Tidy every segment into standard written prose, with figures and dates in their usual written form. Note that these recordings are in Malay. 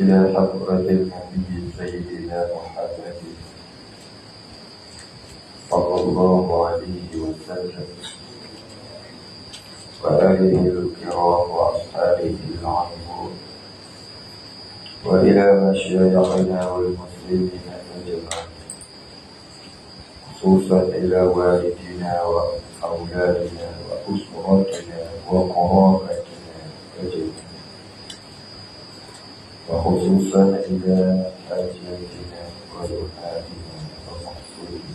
إلى حضرة النبي سيدنا محمد صلى الله عليه وسلم وآله الكرام وأصحابه العنبر، وإلى مشايخنا والمسلمين أجمعين، خصوصا إلى والدنا وأولادنا وأسرتنا وقرابتنا أجمعين، وخصوصا إلى حاجاتنا ودعائنا ومقصودنا.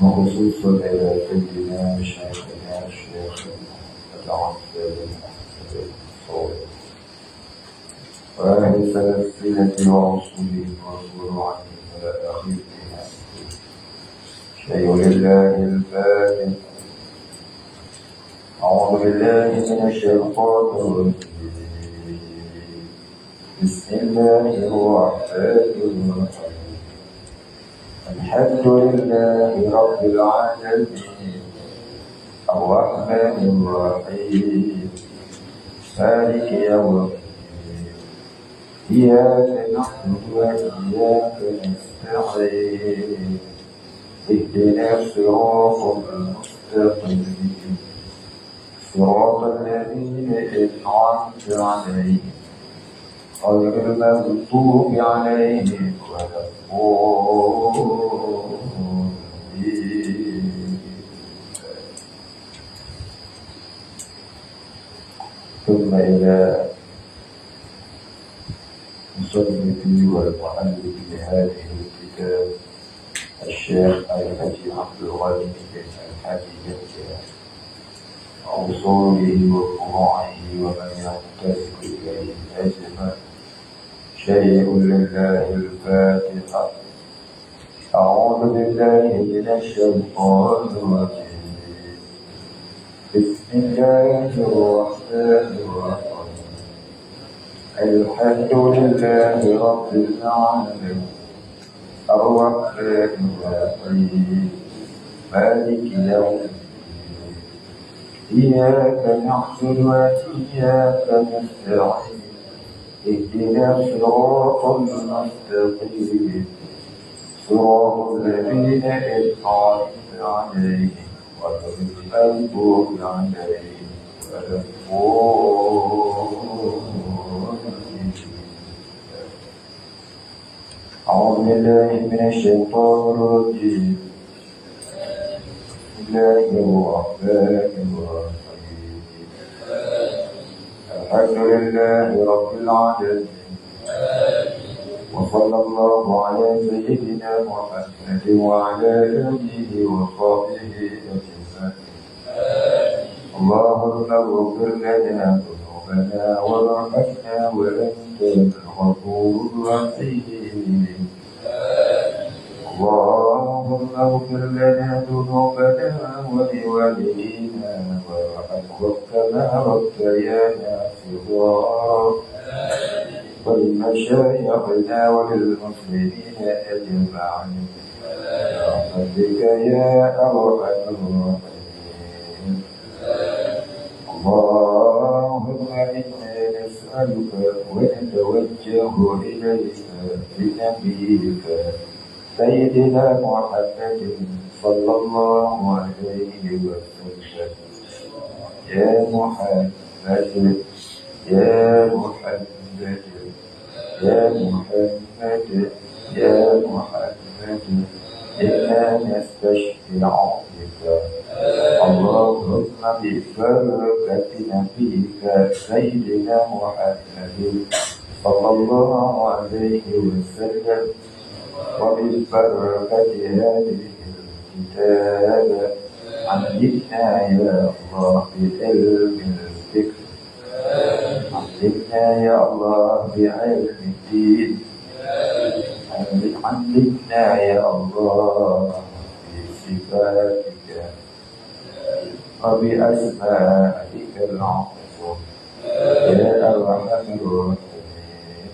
وخصوصا إلى سيدنا شيخنا الشيخ العبد الصالح وأهل سلسلة وأصوله وفروعه وآخرها شيء لله الفاتح. أعوذ بالله من الشيطان الرجيم. بسم الله الرحمن الرحيم. الحمد لله رب العالمين الرحمن الرحيم مالك يوم الدين إياك نعبد وإياك نستعين اهدنا الصراط المستقيم صراط الذين أنعمت عليهم غير المغضوب عليهم ولا الضالين. ثم إلى مصنف والمؤلف لهذه الكتاب الشيخ الحاجي عبد الغني بن الحاجي يحيى، أوصاله وفروعه ومن ينتسب إليه أجمع. شيء لله الفاتحة. أعوذ بالله من الشيطان الرجيم. بسم الله الرحمن الرحيم. الحمد لله رب العالمين الرحمن الرحيم مالك يوم الدين إياك نعبد وإياك نستعين اهدنا الصراط المستقيم صراط الذين أنعمت عليهم غير المغضوب عليهم ولا الضالين. أعوذ بالله من الشيطان الرجيم. بسم الله الرحمن الرحيم. الحمد لله رب العالمين وصلى الله على سيدنا محمد وعلى آله وصحبه أجمعين. اللهم اغفر لنا ذنوبنا وارحمنا وأنت الغفور الرحيم. اللهم اغفر لنا ذنوبنا ولوالدينا وارحمهم كما ربيانا صغارا، ولمشايخنا وللمسلمين أجمعين برحمتك يا أرحم الراحمين. اللهم إنا نسألك ونتوجه إليك بنبيك سيدنا محمد صلى الله عليه وسلم. يا محمد يا محمد يا محمد يا محمد إنا نستشفع بك اللهم ببركة نبيك سيدنا محمد صلى الله عليه وسلم وببركة هذه الكتاب علمنا يا الله بعلم الذكر، علمنا يا الله بعلم الدين، علمنا يا الله بصفاتك وبأسمائك العظيم يا أرحم الراحمين.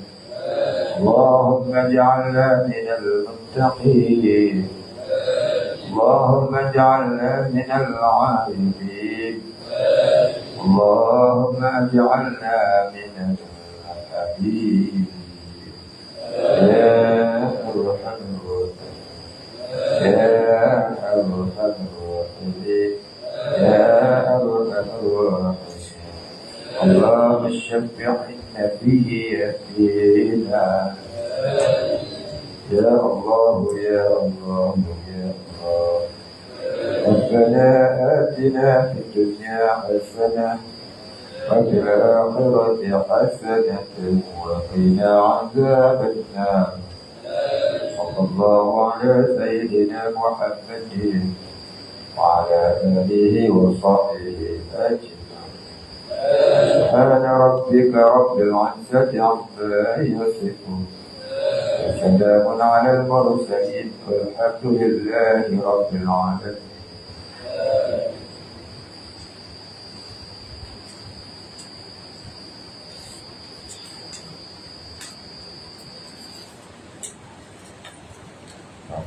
اللهم اجعلنا من المتقين اللهم اجعلنا من العارفين اللهم اجعلنا من الحبيب يا أرحم الراحمين يا أرحم الراحمين يا أرحم الراحمين اللهم شفع النبي فينا يا الله يا الله يا الله ربنا آتنا في الدنيا حسنة وفي الآخرة حسنة وقنا عذاب النار صلى الله على سيدنا محمد وعلى آله وصحبه أجمعين سبحان ربك رب العزة عما يصفون وسلام على المرسلين والحمد لله رب العالمين.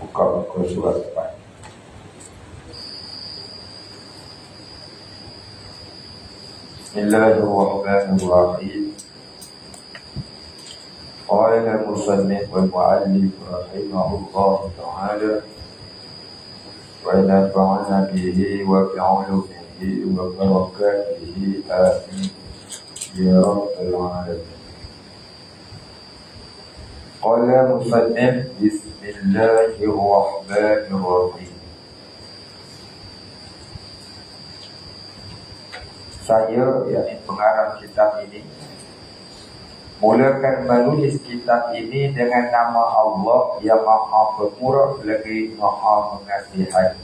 Buka surat 4. Bismillahirrahmanirrahim. قال المصنف والمؤلف رحمه الله تعالى ونفعنا به وبعلومه وبركاته آمين يا رب العالمين. قال المصنف بسم الله الرحمن الرحيم. Saya, yakni pengarang kitab ini, mulakan menulis kitab ini dengan nama Allah yang Maha Pemurah lagi Maha Mengasihan.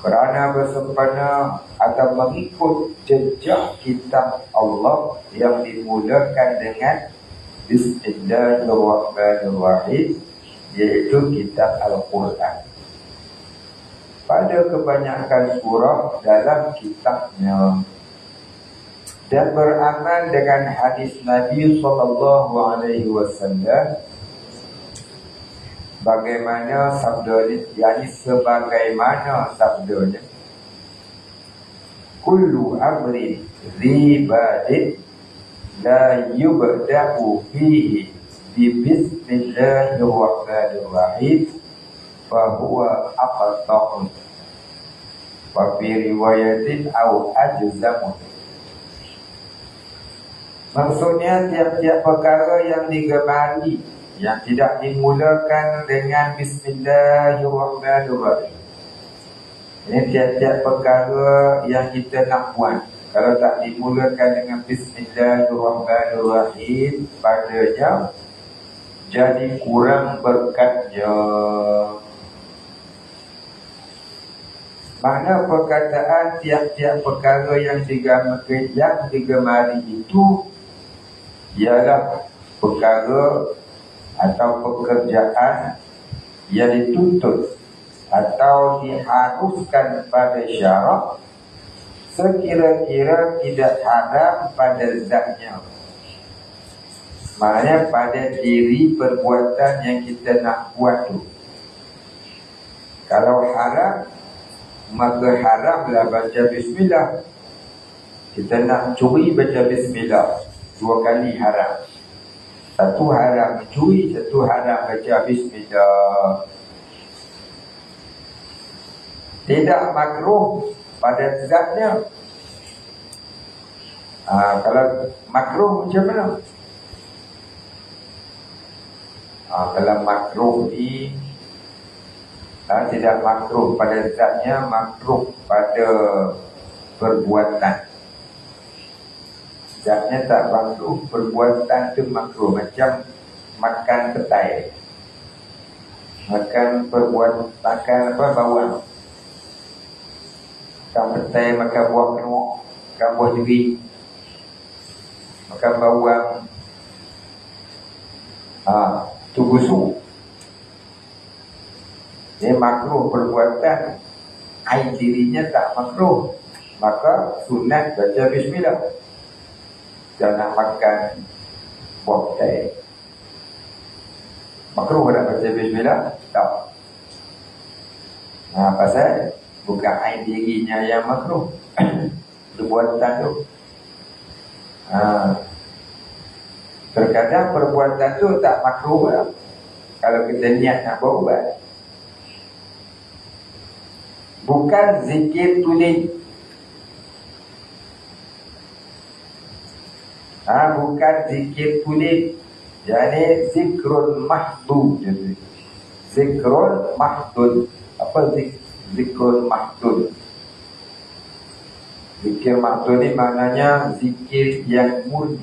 Kerana bersempena akan mengikut jejak kitab Allah yang dimulakan dengan Bismillahirrahmanirrahim, iaitu kitab Al-Quran. Pada kebanyakan surah dalam kitabnya dan beramal dengan hadis Nabi SAW bagaimana sabdanya, yakni sebagaimana sabdanya, kullu amrin dhi badin la yubda'u fihi bi bismillahirrahmanirrahim fahuwa aqta'un wa fi riwayatin au ajzamun. Maksudnya tiap-tiap perkara yang digemari yang tidak dimulakan dengan Bismillahirrahmanirrahim. Ini tiap-tiap perkara yang kita nak buat, kalau tak dimulakan dengan Bismillahirrahmanirrahim, padanya jadi kurang berkatnya. Makna perkataan tiap-tiap perkara yang digemari itu ialah perkara atau pekerjaan yang dituntut atau diharuskan pada syarak sekira-kira tidak haram pada zatnya. Maknanya pada diri perbuatan yang kita nak buat tu. Kalau haram, maka haramlah baca bismillah. Kita nak curi, baca bismillah. 2 kali haram. Satu haram mencuri, satu haram baca bismillah. Tidak makruh pada zatnya. Kalau makruh macam mana? Kalau makruh ni tidak makruh pada zatnya, makruh pada perbuatan. Zatnya tak makruh, perbuatan tu makruh. Macam makan petai, makan bawang. Makan petai, makan buah kenok, makan buah jeri, makan bawang, tu busuk. Ini makruh perbuatan, air dirinya tak makruh, maka sunat baca bismillah. Jangan makan buah petai. Makruh nak baca bismillah? Tak. Pasal bukan air dirinya yang makruh. Perbuatan tu. Terkadang perbuatan tu tak makruh lah, kalau kita niat nak berubat. Bukan zikir tulis. Bukan zikir tulis. Jadi zikrun mahdud. Zikrun mahdud. Apa zikrun mahdud? Zikir mahdud ni maknanya zikir yang murni.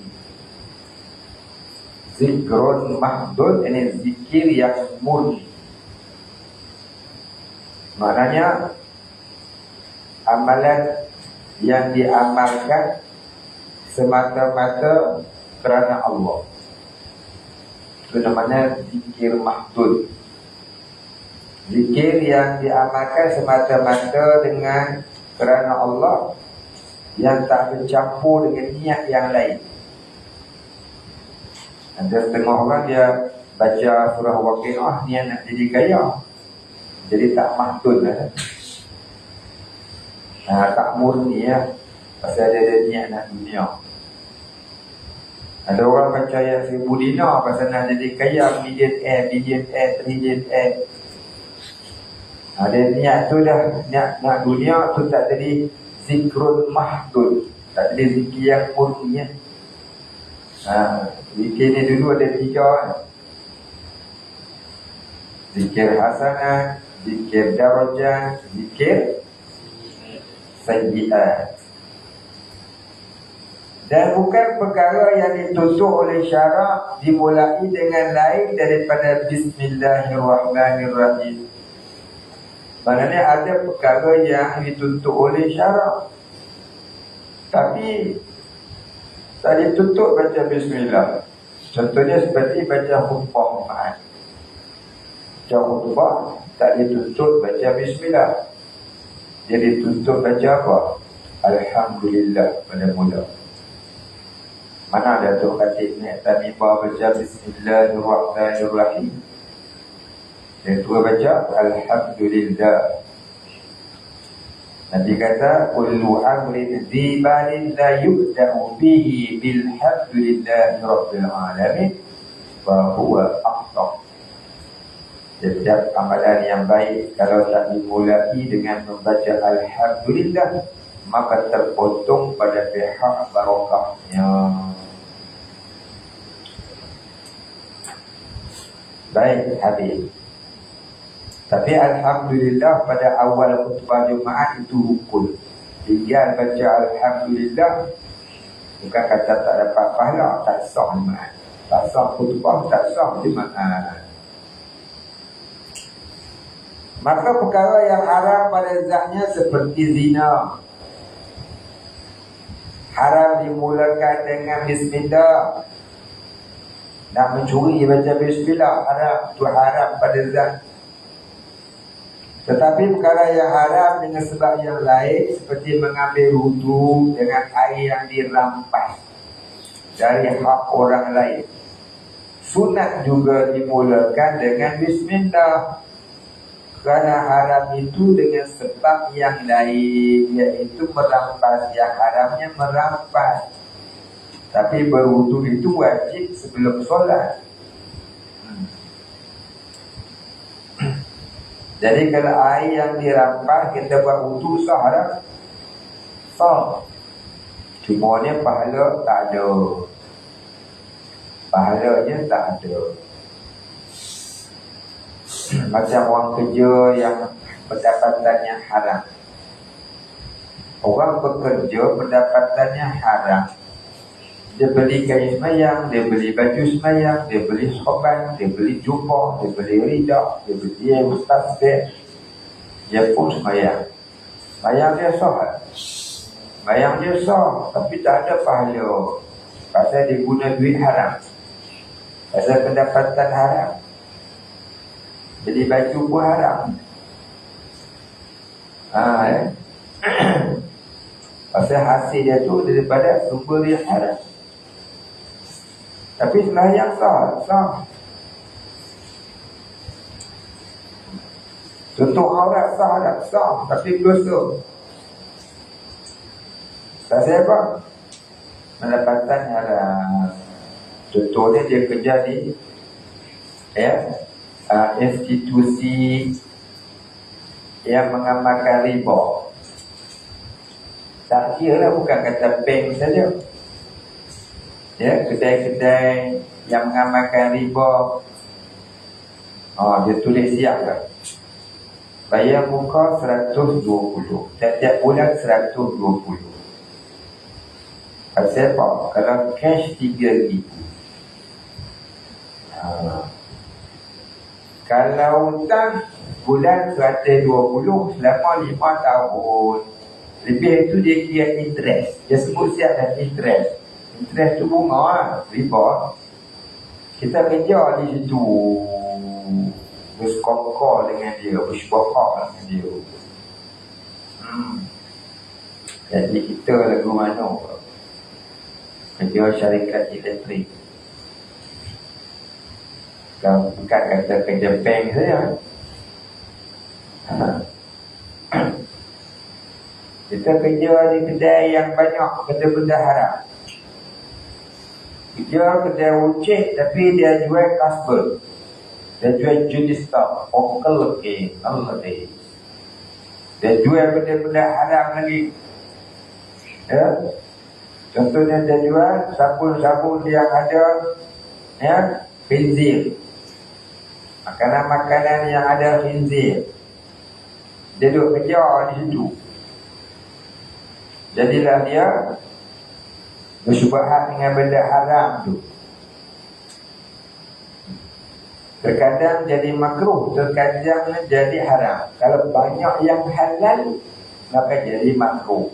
Zikrun mahdud ini zikir yang murni. Maknanya amalan yang diamalkan semata-mata kerana Allah. Itu namanya zikir mahdud. Zikir yang diamalkan semata-mata dengan kerana Allah, yang tak bercampur dengan niat yang lain. Ada setengah orang dia baca surah Waqiah niat nak jadi kaya, jadi tak mahdud lah. Tak murni ya, pasal dia ada niat nak dunia. Ada orang baca ayat 1000 dinar pasal nak jadi kaya, millionaire, trillionaire. Ada niat tu dah, niat nak dunia tu tak jadi zikrun mahdud, tak jadi zikir yang murni ya. Zikir ni dulu ada 3 kan? Zikir hasanah, zikir darajat, zikir sayyi'at. Dan bukan perkara yang ditutup oleh syarak dimulai dengan lain daripada Bismillahirrahmanirrahim. Maknanya ada perkara yang ditutup oleh syarak, tapi tak ditutup baca Bismillah. Contohnya seperti baca khutbah Jumaat. Baca khutbah tak ditutup baca Bismillah. Dia ditutup baca apa? Alhamdulillah pada mula. Mana ada tu khatib ni tanibah baca Bismillahirrahmanirrahim. Yang tua baca Alhamdulillah. Nabi kata kullu amrin dzibalin la yubda'u bihi bilhamdulillahi rabbil alamin fa huwa afdal. Setiap amalan yang baik kalau tak dimulai dengan membaca Alhamdulillah, maka terpotong pada pihak barakahnya. Baik, habis. Tapi Alhamdulillah pada awal khutbah Jumaat itu rukun. Tinggal baca Alhamdulillah, bukan kata tak dapat pahala, tak sah Jumaat. Tak sah khutbah, tak sah Jumaat. Maka perkara yang haram pada zatnya seperti zina, haram dimulakan dengan Bismillah. Nak mencuri baca Bismillah, haram. Itu haram pada zat. Tetapi perkara yang haram dengan sebab yang lain, seperti mengambil wudu dengan air yang dirampas dari hak orang lain, sunat juga dimulakan dengan Bismillah. Kerana haram itu dengan sebab yang lain, iaitu merampas. Yang haramnya merampas, tapi berwudu itu wajib sebelum solat. Jadi kalau air yang dirampas kita buat wudu sah tak? Sah. Cuma ni pahala tak ada. Pahalanya tak ada. Macam orang kerja yang pendapatannya haram. Orang bekerja pendapatannya haram. Dia beli kain semayang, dia beli baju semayang, dia beli sorban, dia beli jubah, dia beli rida, dia beli tasbih. Dia pun semayang. Semayang dia sah. Semayang dia sah, tapi tak ada pahala. Pasal dia guna duit haram. Pasal pendapatan haram. Beli baju pun haram. Pasal hasil dia tu daripada sumber yang haram. Tapi sembahyang sah. Tutup aurat sah tak? Sah, tapi dosa. Tak apa? Pendapatan haram. Contohnya dia kerja di institusi yang mengamalkan riba. Tak kira lah, bukan kata bank saja. Kedai-kedai yang mengamalkan riba, dia tulis siap lah. Bayar muka 120, tiap-tiap bulan 120. Pasal apa? Kalau cash 3,000. Kalau hutang bulan 120 selama 5 tahun. Lebih itu dia kira interest. Dia sebut siap dan interest. Interest tu bunga lah, riba. Kita kerja di situ, bersekongkol dengan dia, bersyukur dengan dia. Jadi kita lagu mana? Kerja syarikat elektrik. Kalau bukan kata kerja bank saja. Kita kerja di kedai yang banyak benda-benda haram. Kerja kedai ucik tapi dia jual kasbel. Dia jual jenis stok, okal ke, Allah deh. Dia jual benda-benda haram lagi. Ya. Contohnya dia jual sabun-sabun yang ada khinzir. Makanan-makanan yang ada khinzir. Dia duduk kerja di situ. Jadilah dia bersyubhat dengan benda haram tu. Terkadang jadi makruh, terkadang jadi haram. Kalau banyak yang halal, maka jadi makruh.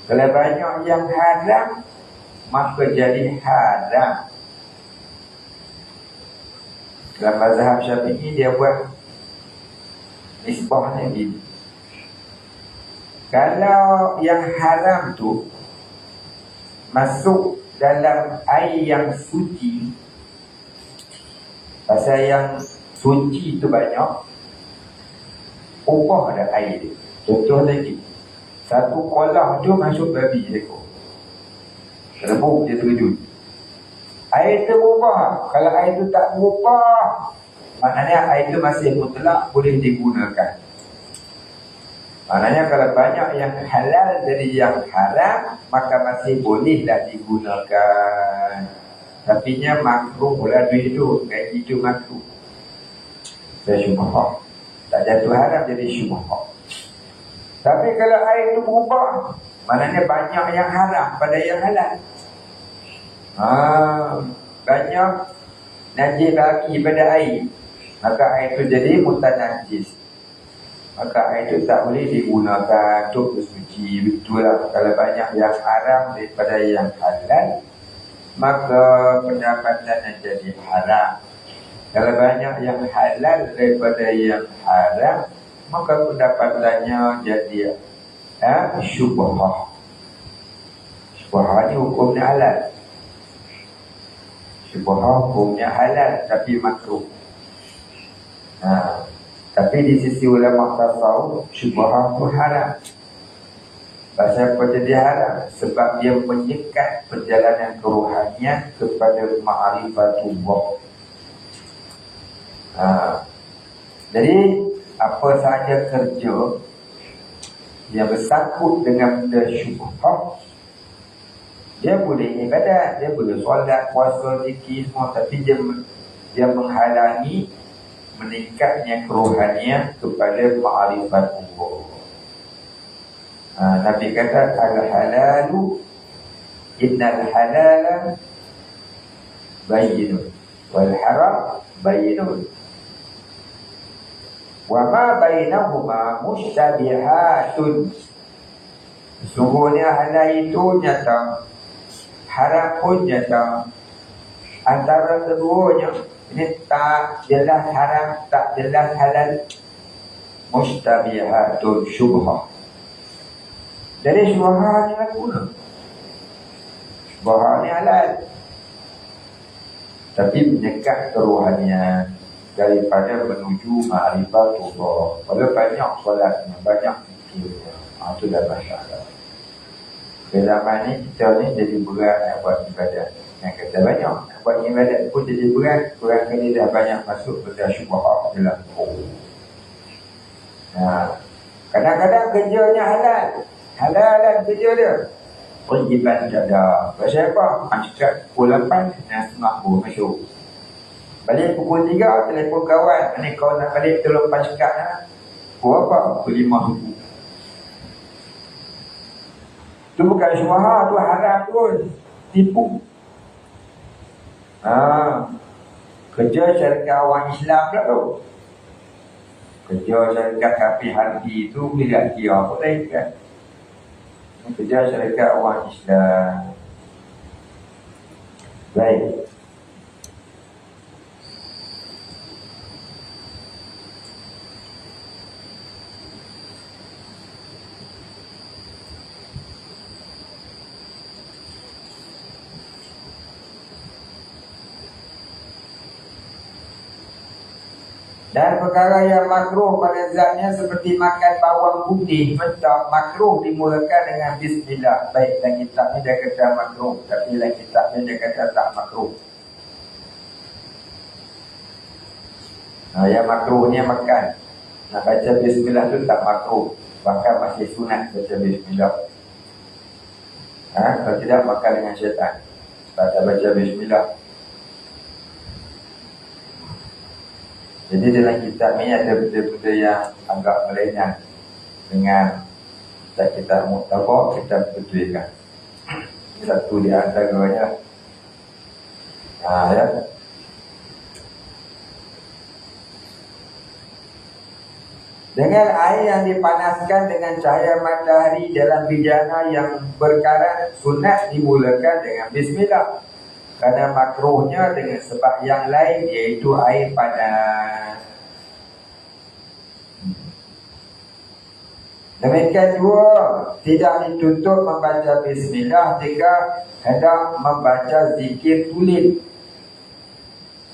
Kalau banyak yang haram, maka jadi haram. Dalam mazhab Syafi'i dia buat nisbahnya gini. Kalau yang haram tu masuk dalam air yang suci, pasal yang suci tu banyak, upah ada air dia. Contoh lagi, satu kolah tu masuk babi ekor, rebuk dia terjun. Air tu berubah. Kalau air tu tak berubah, maknanya air tu masih mutlak boleh digunakan. Maknanya kalau banyak yang halal jadi yang haram, maka masih bolehlah digunakan. Tapi nya makruh pula duit tu, gaji tu makruh. Saya syubhah. Tak jatuh haram jadi syubhah. Tapi kalau air tu berubah, maknanya banyak yang haram pada yang halal. Banyak najis lagi pada air, maka air tu jadi mutanajis. Maka air itu tak boleh digunakan untuk bersuci. Itulah kalau banyak yang haram daripada yang halal, maka pendapatannya jadi haram. Kalau banyak yang halal daripada yang haram, maka pendapatannya jadi syubhah. Syubhah ni hukumnya halal. Syubhah hukumnya halal tapi makruh. Tapi di sisi ulama tasawuf, syubhah itu haram. Pasal apa jadi haram? Sebab dia menyekat perjalanan kerohanian kepada ma'rifatullah. Jadi apa sahaja kerja yang bersangkut dengan benda syubhah, dia boleh ibadat, dia boleh solat, puasa, zikir semua, tapi dia menghalangi meningkatnya kerohanian kepada ma'rifatullah. Nabi kata al-halalu innal halala bayyinun wal haram bayyinun wa ma bainahuma mushtabihatun. Sesungguhnya halal itu nyata, haram pun nyata. Antara keduanya ini tak jelas haram, tak jelas halal, mushtabihatun, syubhah. Jadi syubhah ni lah guna. Syubhah ni halal, tapi menyekat kerohanian daripada menuju ma'rifatullah. Kalau banyak solatnya, banyak fikirnya, itu dah masalah. Pada zaman ni, kita ni jadi berat nak buat ibadat. Yang kata banyak, nak buat ibadat pun jadi berat. Kurang kali dah banyak masuk pada syubhat dalam hukum. Kadang-kadang kerjanya halal. Halalan kerja dia. Pergiban tak ada. Pasal apa? Cakap pukul 8 dan setengah pun masuk. Balik pukul 3, telefon kawan. Ni kau nak balik tolong cakap lah. Pukul apa? Pukul 5 subuh. Itu bukan syubhat, tu haram pun. Tipu. Kerja syarikat orang Islam pula tu. Kerja syarikat kafir hati tu bila kira apa lain kan. Kerja syarikat orang Islam. Baik. Dan perkara yang makruh pada zatnya seperti makan bawang putih mentah, makruh dimulakan dengan bismillah. Baik, dalam kitab ni dia kata makruh, tapi dalam kitab ni dia kata tak makruh. Yang makruhnya makan. Nak baca bismillah tu tak makruh, bahkan masih sunat baca bismillah. Kalau tidak, makan dengan syaitan. Tak ada baca bismillah. Jadi dalam kitab ni ada benda-benda yang agak berlainan dengan kita muktabak, kita betulkan. Satu di antaranya ya. Dengan air yang dipanaskan dengan cahaya matahari dalam bijana yang berkarat, sunat dimulakan dengan bismillah. Kerana makruhnya dengan sebab yang lain, iaitu air panas. Demikian juga tidak dituntut membaca bismillah jika hendak membaca zikir tulis.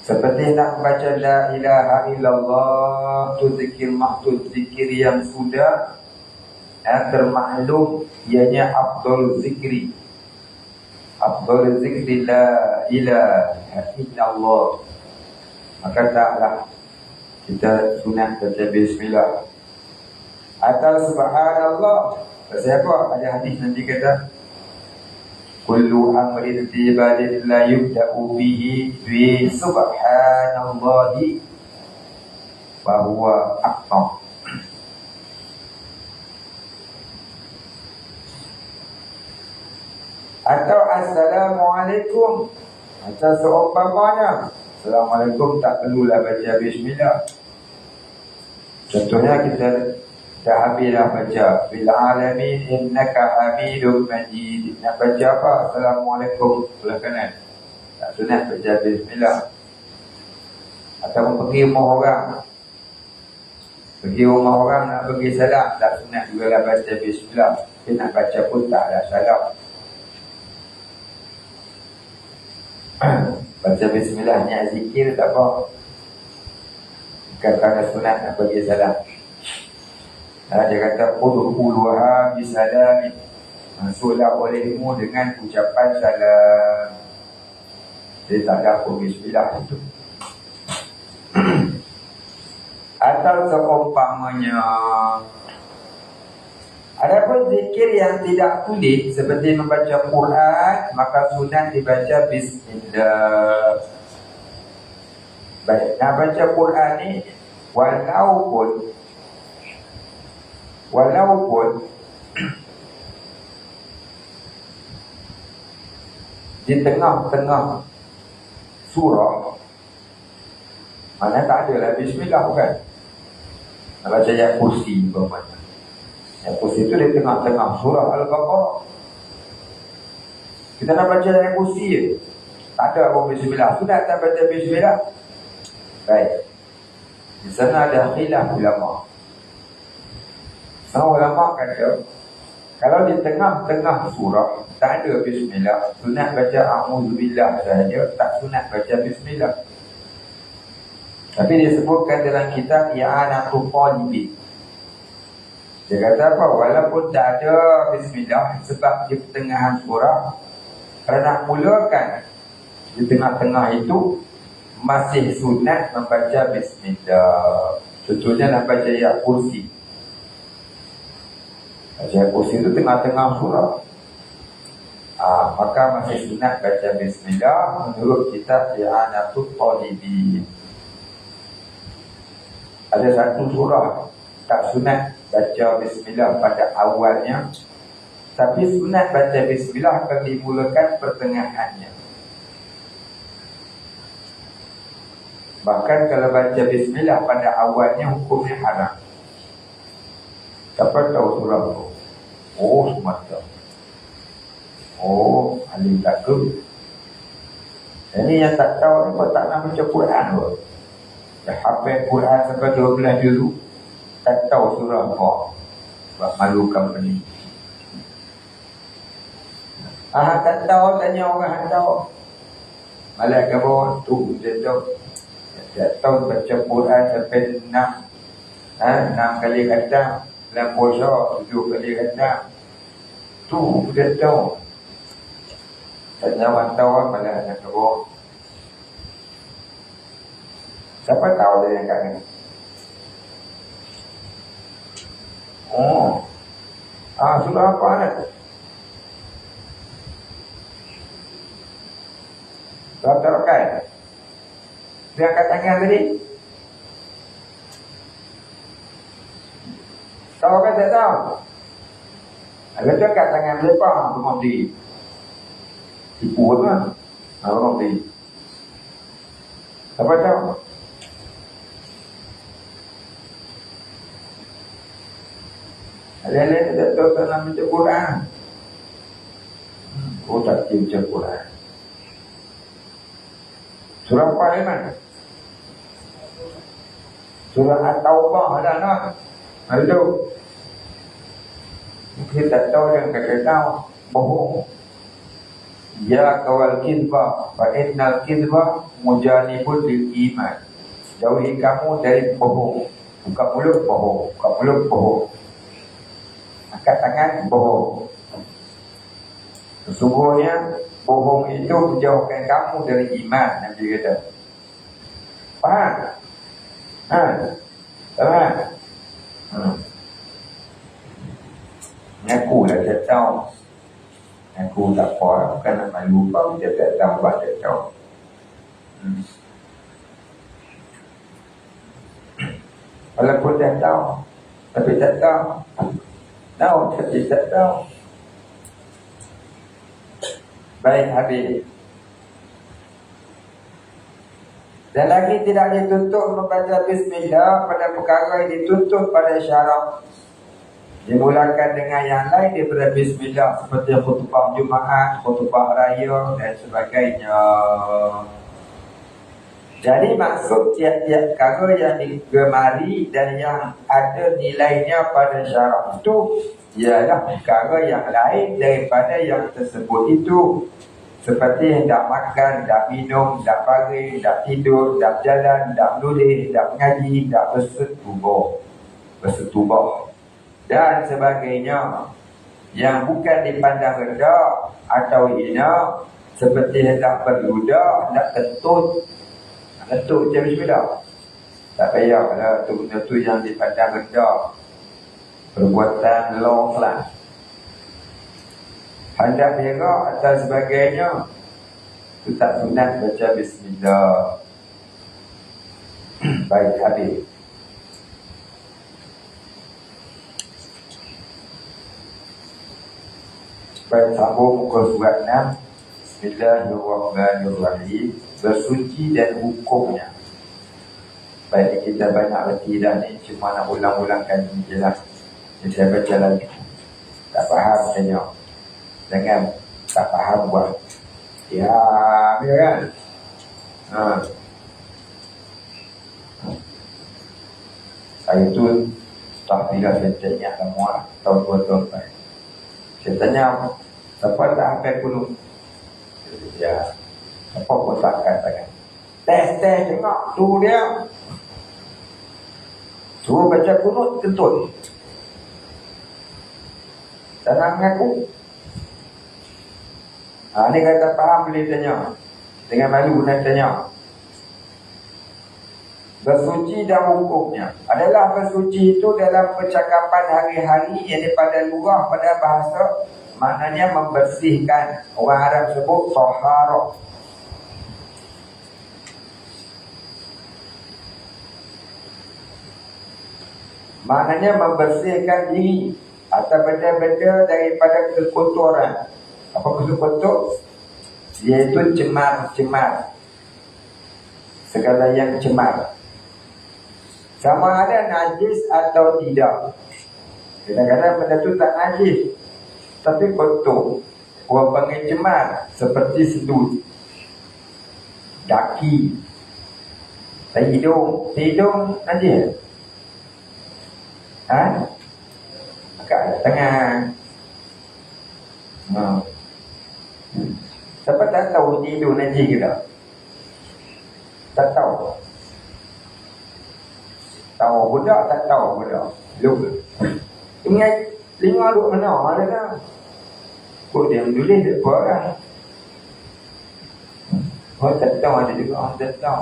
Seperti nak membaca la ilaha illallah, tu zikir maksud zikir yang sudah termaklum, ianya afdal zikri. Afdal zikri la ilaha illallah. Maka taklah kita sunat baca bismillah. Atau subhanallah. Pasal apa? Ada hadis nanti kata kullu amrin tibadin la yubda'u bihi bi subhanallahi wa huwa aqtam. Atau assalamualaikum. Macam seumpamanya assalamualaikum tak perlulah baca bismillah. Contohnya kita dah habislah baca bil alamin innaka hamidum majid. Nak baca apa? Assalamualaikum belah kanan. Tak sunat baca bismillah. Atau pergi rumah orang. Pergi rumah orang nak bagi salam, tak sunat juga lah baca bismillah. Tapi nak baca pun tak ada salam. Baca bismillah niat zikir tak apa. Bukan kerana sunat nak bagi salam. Dia kata udkhuluha bisalamin. Masuklah olehmu dengan ucapan salam. Dia tak ada pun bismillah itu. Atau seumpamanya adapun zikir yang tidak tulis seperti membaca Quran, maka sunat dibaca bismillah. Baik, nak baca Quran ni walaupun di tengah-tengah surah, mana tak ada lah bismillah bukan? Nak baca ayat kursi umpamanya. Ayat kursi itu di tengah-tengah surah Al-Baqarah. Kita nak baca ayat kursi, tak ada apa bismillah. Sudah tak baca bismillah. Baik. Di sana ada khilaf ulama. Semua ulama kata kalau di tengah-tengah surah tak ada bismillah, sunat baca a'udzubillah sahaja, tak sunat baca bismillah. Tapi disebutkan dalam kitab I'anatul Talibin. Dia kata apa? Walaupun tak ada bismillah, sebab di pertengahan surah, kalau nak mulakan di tengah-tengah itu masih sunat membaca bismillah. Contohnya nak baca ayat kursi. Baca ayat kursi itu tengah-tengah surah. Maka masih sunat baca bismillah menurut kitab I'anatul Talibin. Ada satu surah tak sunat baca bismillah pada awalnya, tapi sunat baca bismillah akan dimulakan pertengahannya. Bahkan kalau baca bismillah pada awalnya hukumnya haram. Siapa tahu surah itu? Oh, semata. Oh, alim takut. Ini yang tak tahu ni, tak nak baca Quran pun. Dah hafal Quran sampai 12 juzuk, tak tahu surah apa. Sebab malu company. Tak tahu, tanya orang tahu. Malah ke bawah tu, dia tahu. Tak tahu baca Quran sampai 6 kali khatam, dalam puasa 7 kali khatam. Tu dia tahu. Tanya orang tahu, malah nak ke bawah. Siapa tahu dia yang kat ni? Surah apa ni? Surah Tarakat. Dia angkat tangan tadi. Tahu kan tak tahu? Kalau dia angkat tangan lepas, memang di tipu kan? Memang di. Siapa tahu? Lain-lain tak tahu tak nak baca Quran. Tak baca Quran. Surah apa ni man? Surah At-Taubah ada nak? Ada. Mungkin tak tahu yang kata tahu. Bohong. Ya kawal kidbah, fa innal kidbah mujanibun lil iman. Jauhi kamu dari bohong. Buka mulut bohong. Buka mulut bohong. Angkat tangan bohong. Sesungguhnya bohong itu menjauhkan kamu dari iman, Nabi kata. Faham? Faham? Ngaku lah tak tahu. Ngaku tak apa lah. Bukan nak malu apa. Dia tak tahu apa tak tahu. Walaupun dia tahu, tapi tak tahu. Tahu tapi tak tahu. Baik, habis. Dan lagi tidak dituntut membaca bismillah pada perkara yang dituntut pada syarak. Dimulakan dengan yang lain daripada bismillah, seperti khutbah Jumaat, khutbah raya dan sebagainya. Jadi maksud tiap-tiap perkara yang digemari dan yang ada nilainya pada syarak itu ialah perkara yang lain daripada yang tersebut itu. Seperti hendak makan, hendak minum, hendak baring, hendak tidur, hendak jalan, hendak menulis, hendak mengaji, hendak bersetubah dan sebagainya yang bukan dipandang rendah atau hina, seperti hendak berludah, hendak kentut. Kentut je bismillah. Tak payahlah tu benda tu yang dipandang rendah, perbuatan low class. Hendak berak atau sebagainya, itu tak sunat baca bismillah. Baik, habis. Baik, sambung muka surat 6. Bismillahirrahmanirrahim. Bersuci dan hukumnya. Baik, kita banyak reti dah ni, cuma nak ulang-ulangkan ni je lah. Jadi saya baca lagi. Tak faham tanya. Jangan tak faham buat. Ya, kan? Saya tu tak bila saya tanya semua tahun 2 tahun lepas. Saya tanya, siapa tak hafal kunut? Ya, apa pun tak katakan. Tes tengok tu dia. Suruh baca kunut, kentut. Tak nak mengaku. Ni kata faham boleh tanya. Dengan malu nak tanya. Bersuci dan hukumnya adalah bersuci itu dalam percakapan hari-hari, yang pada lugah, pada bahasa, maknanya membersihkan. Orang Arab sebut taharah. Maknanya membersihkan diri atau benda-benda daripada kekotoran. Apa maksud kotor? Iaitu cemar-cemar, segala yang cemar, sama ada najis atau tidak. Kadang-kadang benda tu tak najis, tapi kotor. Orang panggil cemar, seperti sedut, daki, hidung. Hidung najis. Kat tengah. Siapa tak tahu hidung najis ke tak? Tak tahu. Tahu budak, tak tahu budak. Lupa. Ingat lima duduk mana ada kan? Kok dia menulis dia apa kan? Oh tak tahu, ada juga orang tak tahu.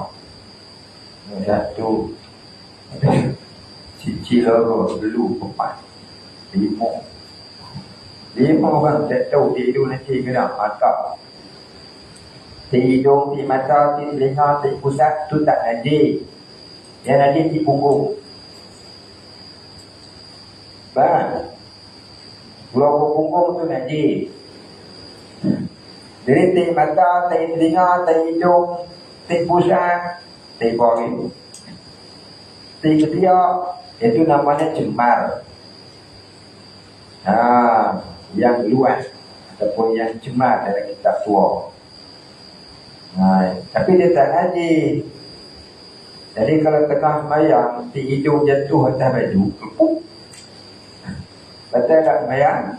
Satu. Cici loro, belu, empat. Lima orang tak tahu di hidung nanti ke tak? Mata. Di hidung, di mata, di telinga, di pusat tu tak najis. Yang najis di punggung. Bang, keluar punggung tu najis. Jadi di mata, di telinga, di hidung, di pusat, di bawah, di ketiak, itu namanya cemar. Yang luas ataupun yang cemar dalam kitab tua. Tapi dia tak najis. Jadi kalau tengah sembahyang, di hidung jatuh atas baju, betul tak sembahyang?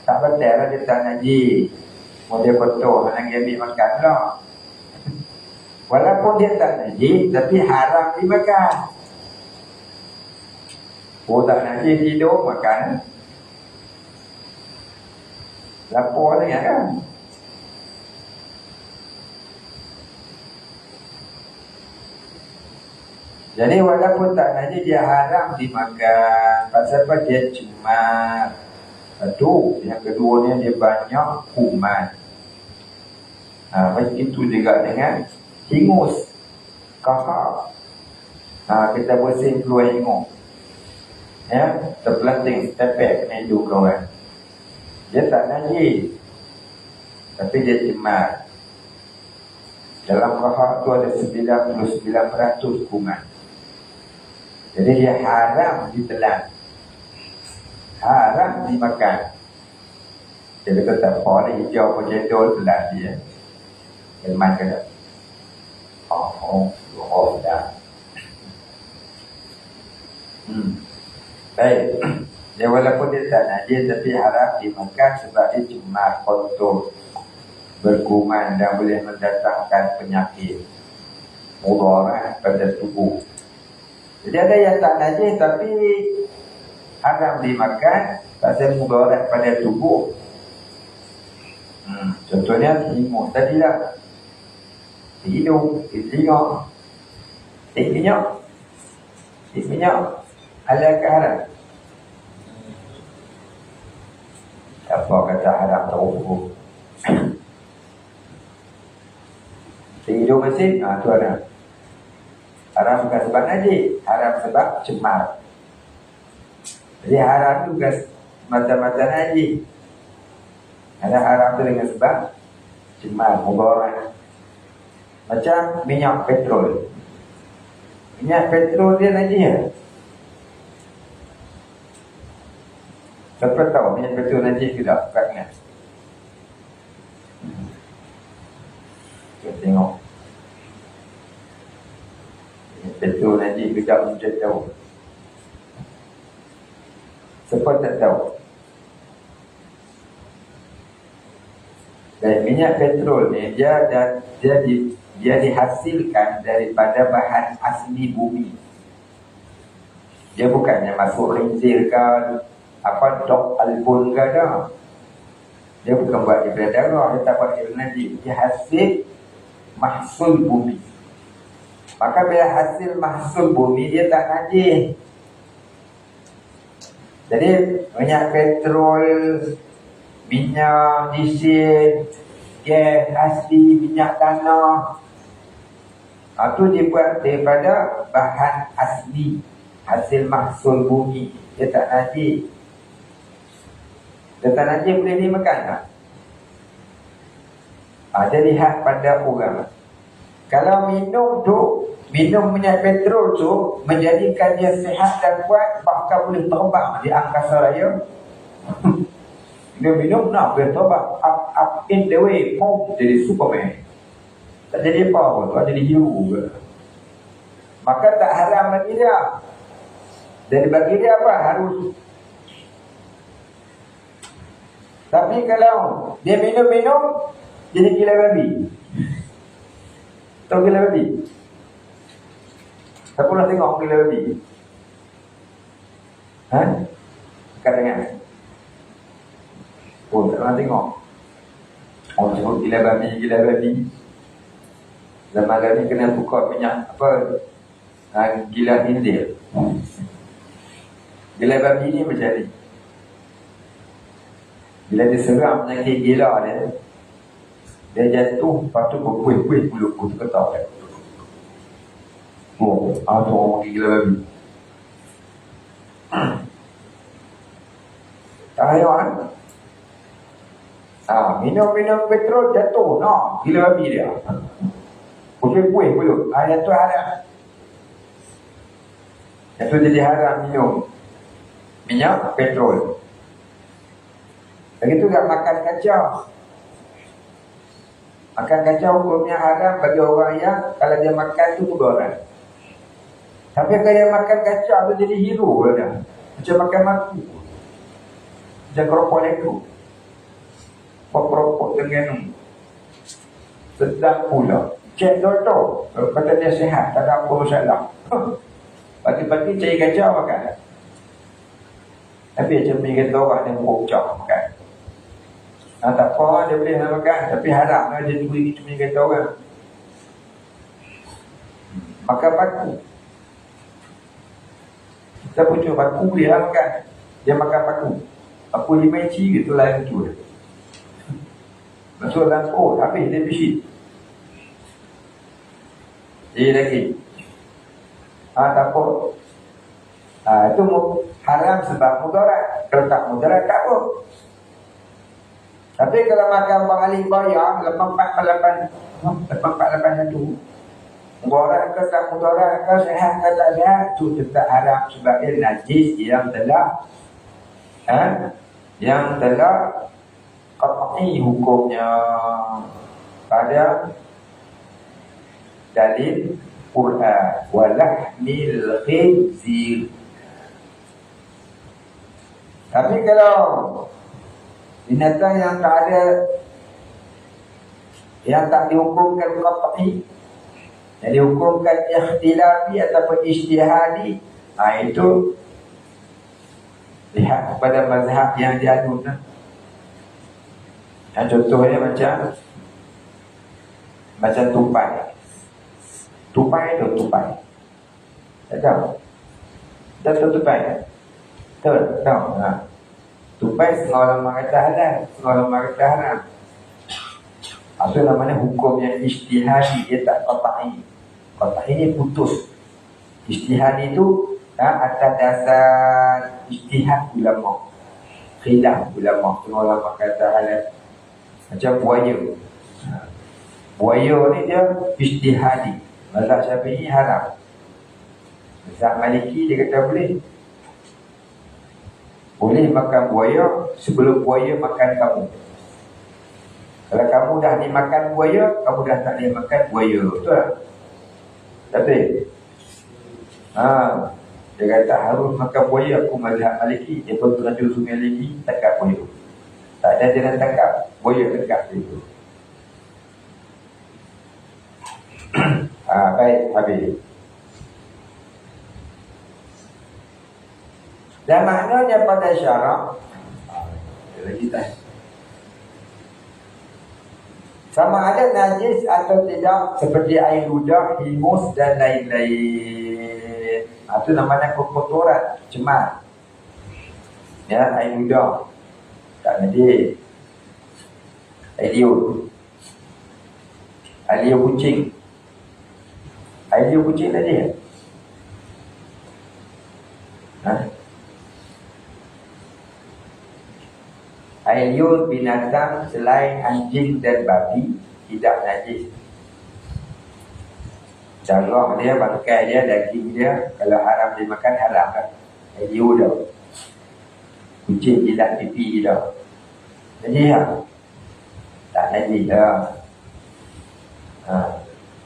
Tak betul lah, dia tak najis. Mau dia kotor, nak ambil makan lah. Walaupun dia tak najis, tapi haram dimakan. Oh tak najis hidung, makan. Lapor ni kan? Jadi walaupun tak najis, dia haram dimakan. Pasal apa? Dia cemar. Satu. Yang keduanya dia banyak kuman. Begitu juga dengan hingus, kahak. Kita bersih keluar hingus. Ya, terpelanting, stepek kena hidung kawan. Dia tak najis, tapi dia cemar. Dalam kahak tu ada 99% kuman. Jadi dia haram ditelan, haram dimakan. Jadi kata apa ni, hijau potato telan dia. Ilman kena. Dah. Baik. Dia walaupun dia tak najis, tapi haram dimakan sebab dia cemar, kotor, berkuman dan boleh mendatangkan penyakit mudarat pada tubuh. Jadi ada yang tak najis tapi haram dimakan pasal mudarat pada tubuh. Contohnya hingus tadi lah, di hidung, di telinga, di minyak, halal ke haram? Apa kata haram tak hukum? Di hidung mesin, tu ada. Haram bukan sebab najis, haram sebab cemar. Jadi haram tu bukan mata-mata najis. Ada haram tu dengan sebab cemar, mudarat. Macam minyak petrol. Minyak petrol dia najis ya? Siapa tahu minyak petrol najis ke tak? Bukan ingat. Kita tengok. Minyak petrol najis ke tak? Kita tahu. Siapa tak tahu? Dan minyak petrol ni dia dihasilkan daripada bahan asli bumi. Dia bukannya masuk khinzir ke apa dok albun ke dah. Dia bukan buat daripada darah, dia tak buat daripada najis. Dia hasil mahsul bumi. Maka bila hasil mahsul bumi, dia tak najis. Jadi minyak petrol, minyak diesel, gas asli, minyak tanah, itu dibuat daripada bahan asli, hasil mahsul bumi. Dia tak najis. Dia tak najis boleh dimakan tak? Dia lihat pada orang. Kalau minum minyak petrol tu menjadikan dia sihat dan kuat, bahkan boleh terbang di angkasa raya. Dia minum nak boleh terbang up in the way, jadi Superman. Tak jadi apa pun, tak jadi hero ke. Maka tak haram bagi dia. Jadi bagi dia apa? Harus. Tapi kalau dia minum-minum, jadi gila babi. Tahu gila babi? Siapa pernah tengok gila babi? Dekat dengan? Oh, tak pernah tengok. Orang sebut gila babi. Zaman ni kena tukar minyak apa? Gila India. Gila babi ni macam ni. Bila dia seram penyakit gila dia jatuh, lepas tu berpuih-puih mulut tu ketak kan. Oh, tu orang gila babi. Tak payah kan? Minum petrol jatuh, gila babi dia. Berpuih-puih mulut. Yang tu haram. Yang tu jadi haram minum minyak petrol. Begitu juga makan kacau. Makan kacau hukumnya haram bagi orang yang kalau dia makan tu mudarat. Tapi kalau dia makan kacau tu jadi hero dah. Macam makan maku. Macam keropok leko. Keropok dengan sedap pula. Cek doktor. Kata dia sihat, tak ada apa masalah. Pagi-pagi cari kacau makan. Tapi macam ni kata orang yang bocah makan. Tak apa, dia boleh nak makan. Tapi harap lah dia tunggu itu punya kata orang. Makan paku. Kita pucuk paku dia lah makan. Dia makan paku. Paku 5 inci gitu lain tu. Masuk dalam habis dia bisit. Jadi lagi. Tak apa. Itu haram sebab mudarat. Kalau tak mudarat tak apa. Tapi kalau makan balik bayar 848 itu mudarat ke tak mudarat ke, sehat ke tak sehat, itu tetap haram sebab dia najis yang telah qat'i hukumnya pada dalil Quran walahmil khinzir. Tapi kalau binatang yang tak ada, yang tak dihukumkan qat'i, yang dihukumkan ikhtilafi ataupun ijtihadi, itu lihat kepada mazhab yang dianut. Contohnya macam tupai. Tupai. Tak tahu? Tak tahu tupai? Tahu. Tupai setengah ulama kata halal, setengah ulama kata haram. Itu namanya hukum yang ijtihadi, dia tak qat'i. Qat'i ni putus. Ijtihadi itu atas dasar ijtihad ulama. Khilaf ulama, setengah ulama kata halal. Macam buaya. Buaya ni dia ijtihadi. Mazhab Syafi'i haram. Mazhab Maliki dia kata boleh. Boleh makan buaya sebelum buaya makan kamu. Kalau kamu dah dimakan buaya, kamu dah tak boleh makan buaya. Betul tak? Tapi dia kata harus makan buaya. Aku mazhab Maliki. Dia pun terjun sungai lagi, tangkap buaya. Tak ada jalan tangkap, buaya tangkap itu. Baik, habis. Dan maknanya pada syarak lagi tak, sama ada najis atau tidak, seperti air ludah, hingus dan lain-lain. Itu namanya kotoran, cemar. Ya, air ludah tak najis. Air liur, air liur kucing. Air liur kucing najis. Air liur binatang selain anjing dan babi tidak najis. Darah dia, bangkai dia, daging dia, kalau haram dimakan, haram kan. Air liur dah. Kucing jilat pipi dah. Najis tak? Tak najis dah.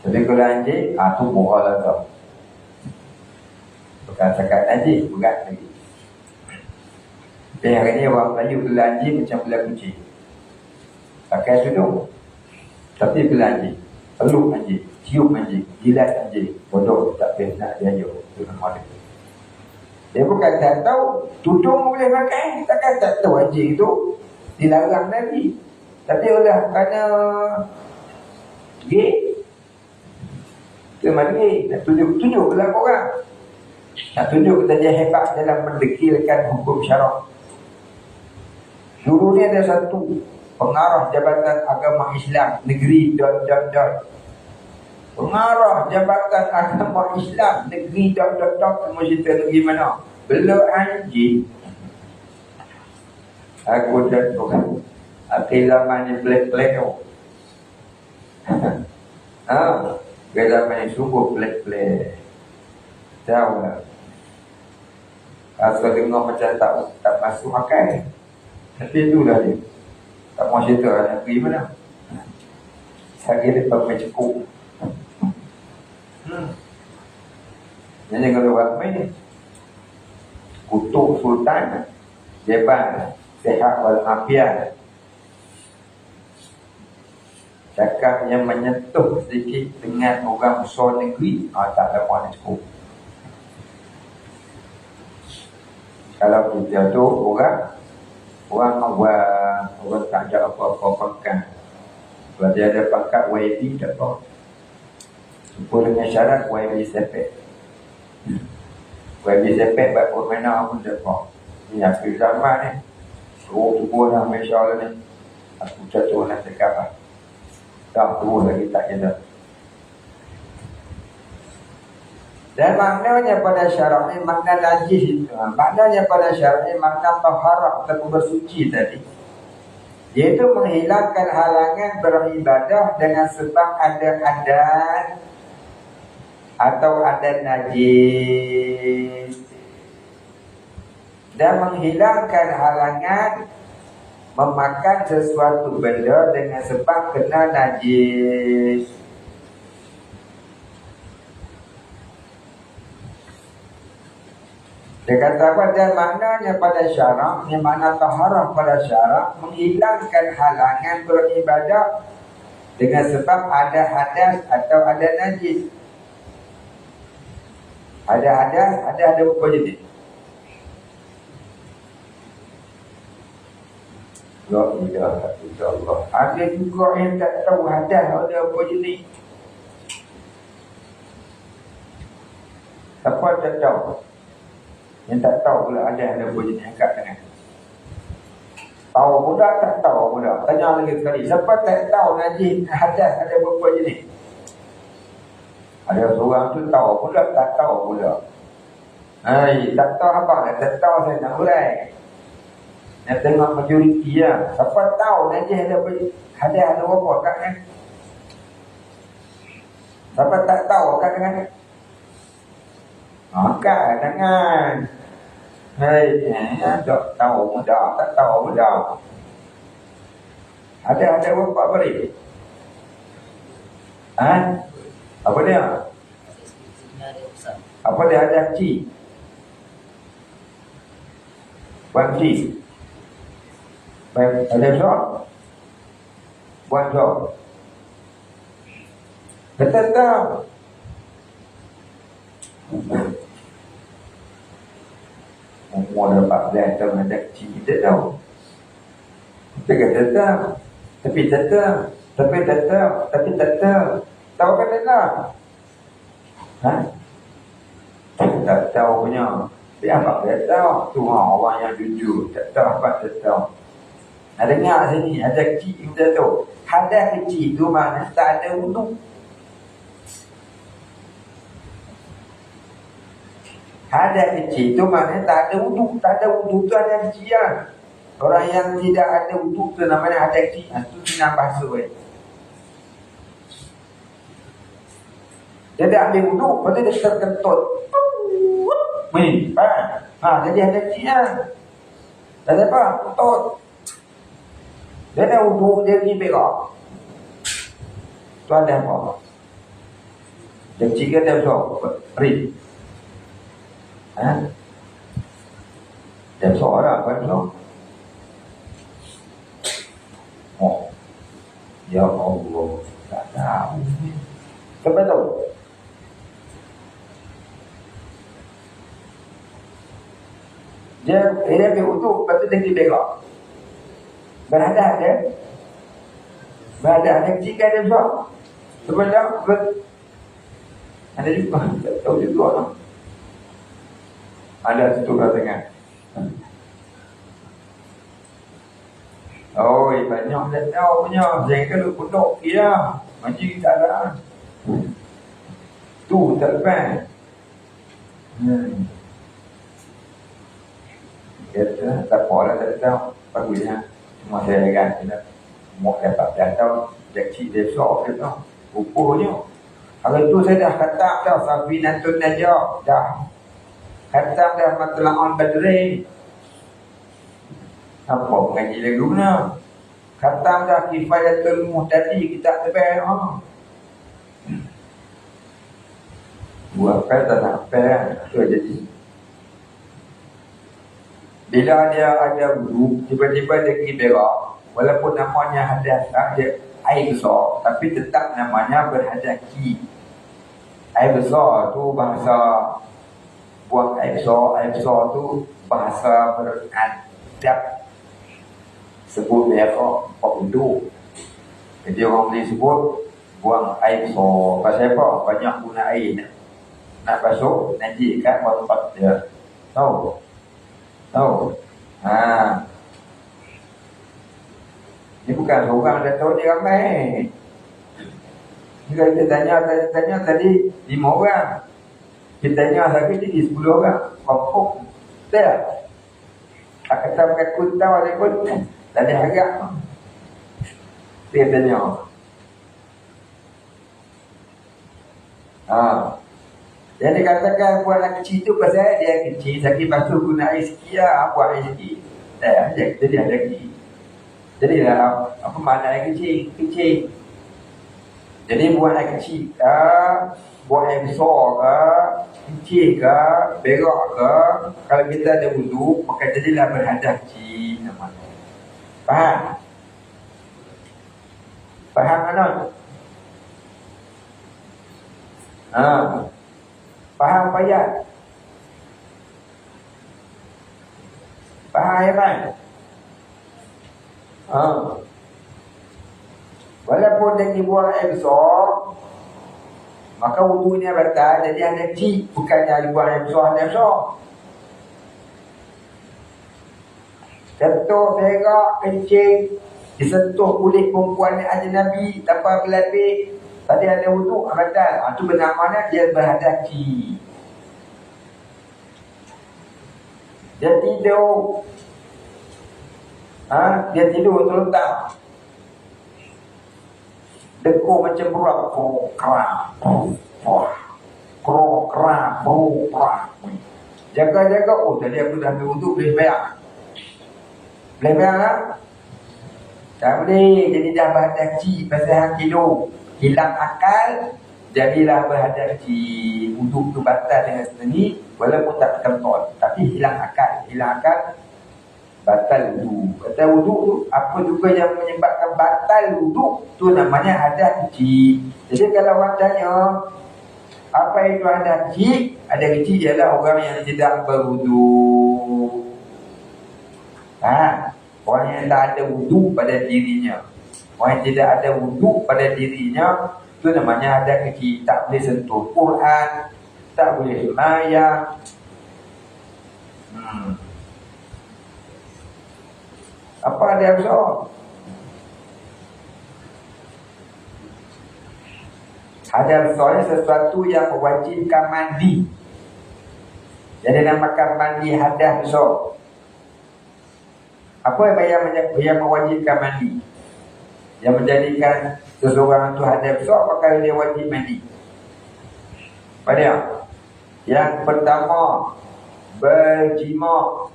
Tapi kalau anjing, tu bohong lah tau. Bukan cakap najis, berat lagi. Dan hari ni orang Melayu bela anjing macam bela kucing. Pakai tudung, tapi bela anjing, peluk anjing, cium anjing, jilat anjing. Bodoh, tak pernah dia jauh. Itu nama dia. Dia bukan tak tahu tudung boleh pakai, takkan tak tahu anjing tu dilarang Nabi. Tapi oleh kerana gay, dia mana gay, nak tunjuk dalam orang, nak tunjuk kita dia hebat dalam mendekilkan hukum syarak. Dulu ni ada satu pengarah Jabatan Agama Islam negeri ... Pengarah Jabatan Agama Islam negeri ... Kamu cerita negeri mana? Belok anjing. Aku dah tahu. Akhir zaman ni pelik-pelik tu. Akhir zaman ni sungguh pelik-pelik. Tahu tak? Asal dengar macam tak masuk akal. Tapi itulah dia. Tak mahu cerita nak pergi mana. Saya dia pakai cekuk. Jadi kalau ramai kutuk sultan, jeban sehat walafiat, cakap yang menyentuh sedikit dengan orang besar negeri, tak ada mahu cekuk. Kalau kita tu orang awam, orang tak ada apa-apa pangkat. Kalau dia ada pangkat YB, tak apa. Jumpa dengan syarat YB sepek. YB sepek buat permainan pun tak apa. Ini akhir zaman ni. Suruh-suruh lah Malaysia lah ni. Aku jatuh nak cakap lah. Tak terus lagi tak kena. Dan maknanya pada syarak ni, makna najis itu. Maknanya pada syarak ni, makna taharah atau bersuci tadi. Iaitu menghilangkan halangan beribadah dengan sebab ada adat atau ada najis. Dan menghilangkan halangan memakan sesuatu benda dengan sebab kena najis. Dia kata apa? Dan maknanya pada syarak, yang makna taharah pada syarak, menghilangkan halangan beribadah dengan sebab ada hadas atau ada najis. Ada hadas, ada berapa jenis? La ilaha illallah. Ada juga yang tak tahu hadas ada berapa jenis. Siapa tak tahu? Yang tak tahu pula ada berapa jenis, angkat tangan. Tahu pula tak tahu pula. Tanya lagi sekali. Siapa tak tahu najis hadas ada berapa jenis? Ada seorang tu tahu pula, tak tahu pula. Tak tahu apa? Tak tahu saya nak urai. Nak tengok majoriti lah. Siapa tahu najis ada hadas ada berapa kat kan? Siapa tak tahu kat kan? Angkat tangan. Tak tahu mudah, tak tahu mudah. Ada berapa beri? Apa dia? Apa dia ada ci? Buat ci. Baik, ada soal? Buat soal. Betul tak? umur dah 14 tahun ada kecil, kita tahu. Kita kata tetap, tapi tetap, tapi tetap. Tahu kan tak? Ha? Tak tahu punya. Tapi apa dia tahu? Tu orang yang jujur. Tak tahu apa dia tahu. Ada dengar sini, ada kecil kita tahu. Ada kecil tu mana tak ada wuduk. Ada kecil tu mana tak ada wuduk. Tak ada wuduk tu ada kecilan. Orang yang tidak ada wuduk tu namanya ada kecil. Itu senang bahasa. Dia dah ambil wuduk, lepas tu dia terkentut. Jadi ada kecilan. Dan apa? Kentut. Dia dah wuduk, dia pergi berak. Tu ada apa? Dia kecil ke dia besar? Perit. Dia besar lah, apa besar? Oh, ya Allah, tak tahu. Siapa tahu? Dia ambil wuduk, lepas tu dia pergi berak. Beradah dia. Beradah dia kecil kan dia besar. Sebenarnya ada juga, tak tahu juga lah. Ada seturah tengah. Oh, banyak tak tahu punya. Saya kalau pondok dia majlis tak ada. Tu tak lepas. Kata tak apalah, tak tahu. Bagusnya. Cuma saya kan umur dapat 14 tahun. Dia kecil dia besar dia tahu. Rupanya. Hari tu saya dah khatam dah Safinatun Najah. Dah khatam dah Matla'an Badri. Apa mengaji lagu mana? Khatam dah Kifayatul Muhtadi. Kita tebal. Buat apa tak nak apa. Itu jadi. Bila dia ada wuduk, tiba-tiba dia pergi berak. Walaupun namanya hadas, dia air besar, tapi tetap namanya berhadaki. Air besar tu bahasa buang air besar tu bahasa beradab. Sebut berak, wuduk. Jadi orang boleh sebut buang air besar. Pasal apa? Banyak guna air nak basuh, najis kat tempat dia. Tahu? Ini bukan seorang dah tahu, ni ramai. Jika kita tanya tadi 5 orang, kita tanya lagi jadi 10 orang. Kompok tak? Kata pakai kuntau dia pun tak ada harap. Dia tanya. Jadi katakan buat anak kecil tu pasal dia kecil, sakit basuh guna air sikit lah, buat air sikit. Jadi ada kecil. Jadi lah, apa makna air kecil? Kecil. Jadi buat air kecil ke, buat air besar ke, kecil ke, berak ke, kalau kita ada wuduk, maka jadilah berhadas kecil namanya. Faham? Faham mana? Faham payah? Faham ya kan? Walaupun dia buang air besar, maka wudunya batal. Jadi ada kecil, bukannya buang air besar, ada besar. Contoh berak kencing, disentuh kulit perempuan yang ajnabi tanpa berlapis, tadi ada wuduk, batal. Itu benar mana dia berhadas kecil. Dia tidur. Dia tidur terletak. Dekuk macam berat. Jaga-jaga. Oh, tadi aku dah ambil wuduk, boleh bayar. Boleh bayar tak? Tak boleh. Jadi dah berhadas kecil. Pasal hang tidur, hilang akal, jadilah berhadas kecil. Wuduk tu batal dengan sendiri, walaupun tak terkentut, tapi hilang akal. Hilang akal, batal wuduk. Batal wuduk tu, apa juga yang menyebabkan batal wuduk, tu namanya hadas kecil. Jadi kalau orang tanya, apa itu hadas kecil? Hadas kecil ialah orang yang tidak berwuduk. Orang yang tak ada wudu pada dirinya, orang yang tidak ada wudu pada dirinya, itu namanya ada kecil. Tak boleh sentuh Quran, tak boleh sembahyang. Apa ada besar? Ada besarnya sesuatu yang mewajibkan mandi. Jadi namakan mandi hadas besar. Apa yang mewajibkan mandi? Yang menjadikan seseorang itu hadas besar, apakah dia wajib mandi? Pada yang pertama, berjima.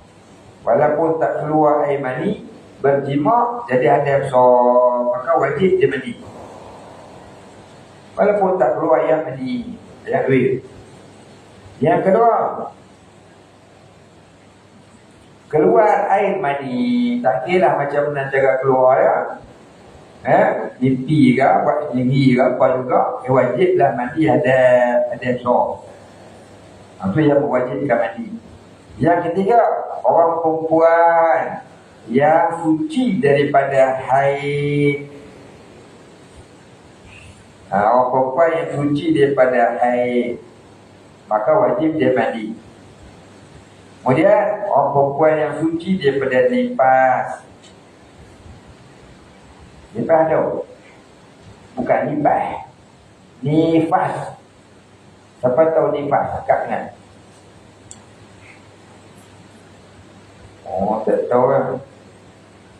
Walaupun tak keluar air mani, berjima jadi hadas besar, maka wajib dia mandi. Walaupun tak keluar air mani, ayat duit. Yang kedua, keluar air mani, tak kira macam mana cara keluar ya. Mimpi ke, buat sendiri ke, apa juga, wajiblah mandi ada besar. Itu yang mewajibkan mandi. Yang ketiga, orang perempuan yang suci daripada haid. Orang perempuan yang suci daripada haid, maka wajib dia mandi. Kemudian orang perempuan yang suci daripada nifas. Nifas tu bukan nifas, nifas. Siapa tahu nifas? Akak ingat? Oh, tak tahu lah.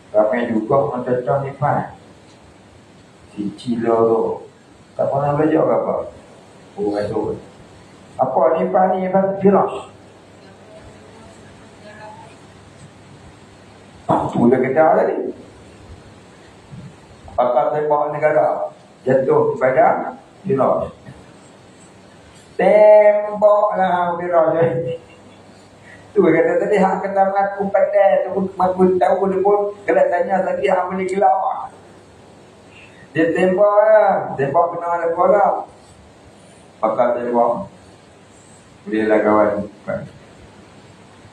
Ramai juga orang tak tahu nifas. Si Cilo tu tak pernah belajar ke apa? Orang tu apa nifas ni? Nifas virus. Tu dah kata tadi. Apakah tembak negara jatuh kepada virus? Tembaklah virus ni. Tu kata tadi, hang kata mengaku pandai tu, mengaku tahu dia pun kalau tanya tadi hang boleh gelak. Dia tembak lah, tembak kena ada bola. Maka tembak. Bolehlah kawan.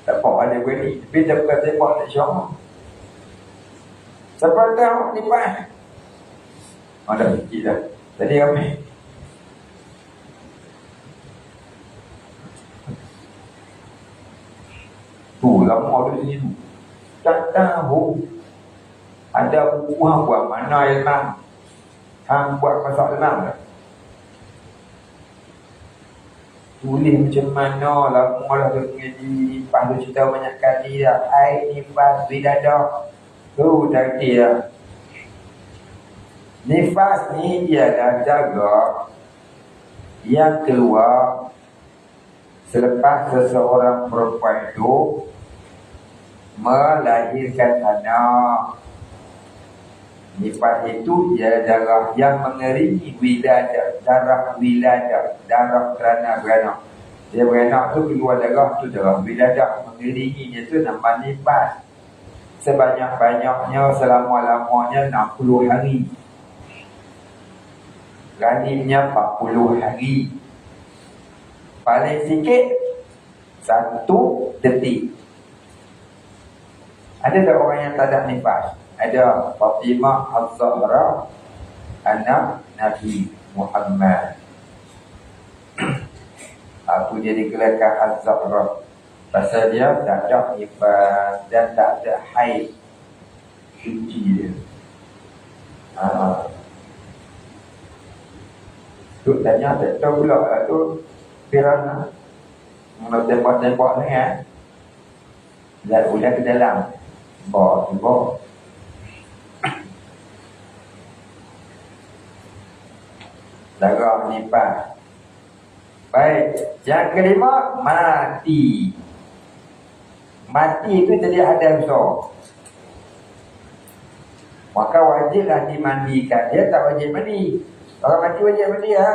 Tak apa ada berani, tapi dia bukan tembak tak syok. Siapa tahu ni pak? Dah sikit dah. Tadi ramai. Lama di sini tu. Tak tahu. Ada buku hang buat mana ilmu. Hang buat pasal ilmu tak? Tulis macam mana lama lah tu mengaji. Lepas tu cerita banyak kali dah. Air nifas bidada. Tu tak kira. Nifas ni ialah jaga yang keluar selepas seseorang perempuan itu melahirkan anak. Nifas itu ialah darah yang mengeringi wiladah, darah wiladah, darah kerana beranak. Dia beranak tu keluar darah tu darah wiladah, mengeringi itu nama nifas. Sebanyak-banyaknya selama-lamanya 60 hari. Ganimnya 40 hari. Paling sikit 1 detik. Ada tak orang yang tak ada nifas? Ada. Fatimah Az-Zahra, anak Nabi Muhammad. Aku jadi kelakar Az-Zahra. Pasal dia tak ada nifas dan tak ada haid. Suci dia. Tu tanya tak tahu pula lah tu. Pirana. Mana tembak-tembak ni kan. Dan udah ke dalam. Bawa. Darah nifas. Baik. Yang kelima, mati. Mati itu jadi ada besar. Maka wajiblah dimandikan. Dia tak wajib mandi. Orang mati wajib mandi ya.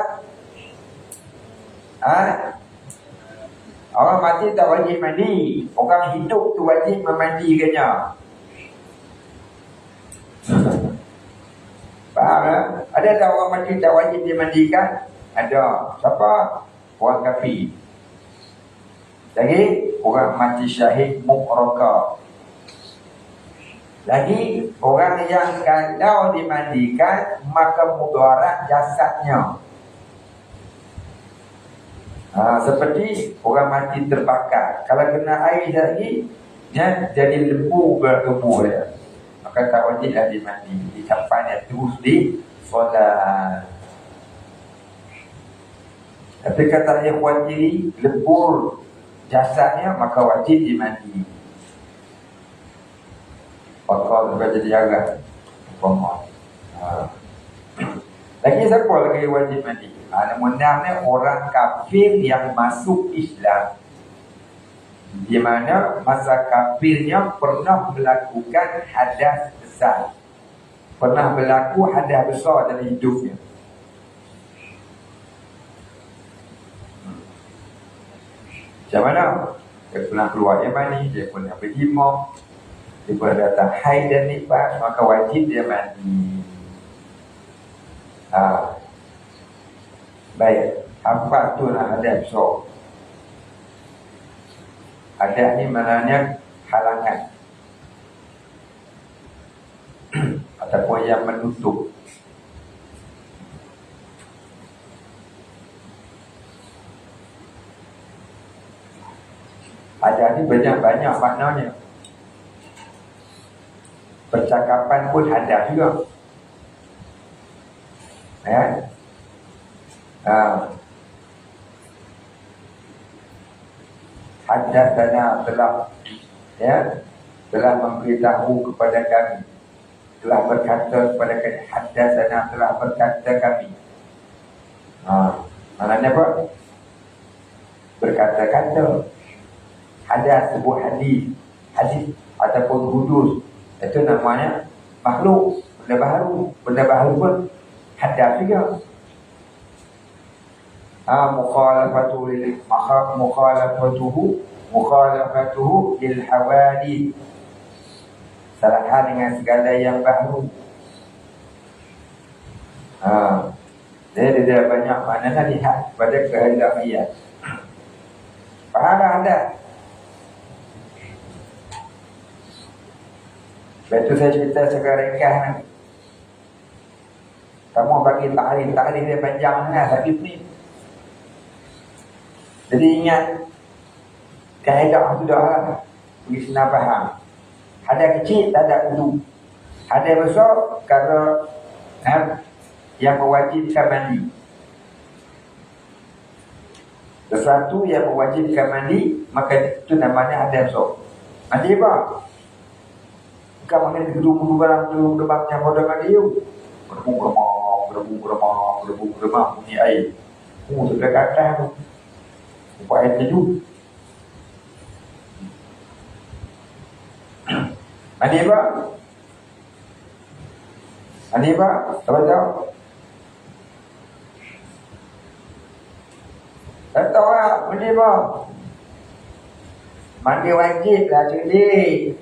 Orang mati tak wajib mandi. Orang hidup tu wajib memandikannya. Faham tak? Ada tak orang mati tak wajib dimandikan? Ada. Siapa? Orang kafir. Lagi orang mati syahid muqraqah. Lagi orang yang kalau dimandikan maka mudarat jasadnya. Seperti orang mati terbakar, kalau kena air lagi dia jadi lembu bertubuh dia, maka tak wajiblah dimandi, dicampaknya terus di solat. Tapi kata dia wajib lebur jasadnya maka wajib dimandi. Pakar juga jadi agak lagi siapa lagi wajib mandi? Nombor 6 ni orang kafir yang masuk Islam, di mana masa kafirnya pernah melakukan hadas besar, pernah berlaku hadas besar dalam hidupnya. Macam mana? Dia pernah keluar air mani, dia pernah berjimah, dia pernah datang haid dan nifas, maka wajib dia mandi. Baik, apa tu lah hadas besar? Hadas ni maknanya halangan ataupun yang menutup. Hadas ni banyak-banyak maknanya. Percakapan pun hadas juga. Hadatsana telah memberitahu kepada kami, telah berkata kepada kami. Hadatsana telah berkata kami. Maknanya apa? Berkata-kata. Hadas sebuah hadis ataupun hudus, itu namanya makhluk, benda baru. Benda baru pun hadas juga. Mukhalafatuhu lil hawadith, salah hal dengan segala yang baru. Jadi dia banyak maknanya, lihat pada kehendak ayat. Faham ada? Betul, saya cerita sekarang ringkas. Kamu bagi takrif dia panjang sangat, tapi ni. Jadi ingat, kaedah sudah lah, bagi senang faham. Hadas kecil tak ada wudu. Hadas besar kalau yang mewajibkan mandi. Sesuatu yang mewajibkan mandi, maka itu namanya hadas besar. Mandi apa? Bukan makan gedung-gedung barang yang pada mandi tu. Berdebu-remah bunyi air. Sudah ke atas tu. Upah air teju. Mandi apa? Mandi apa? Apa tahu? Tak tahu lah. Mandi apa? Mandi wajib lah cik.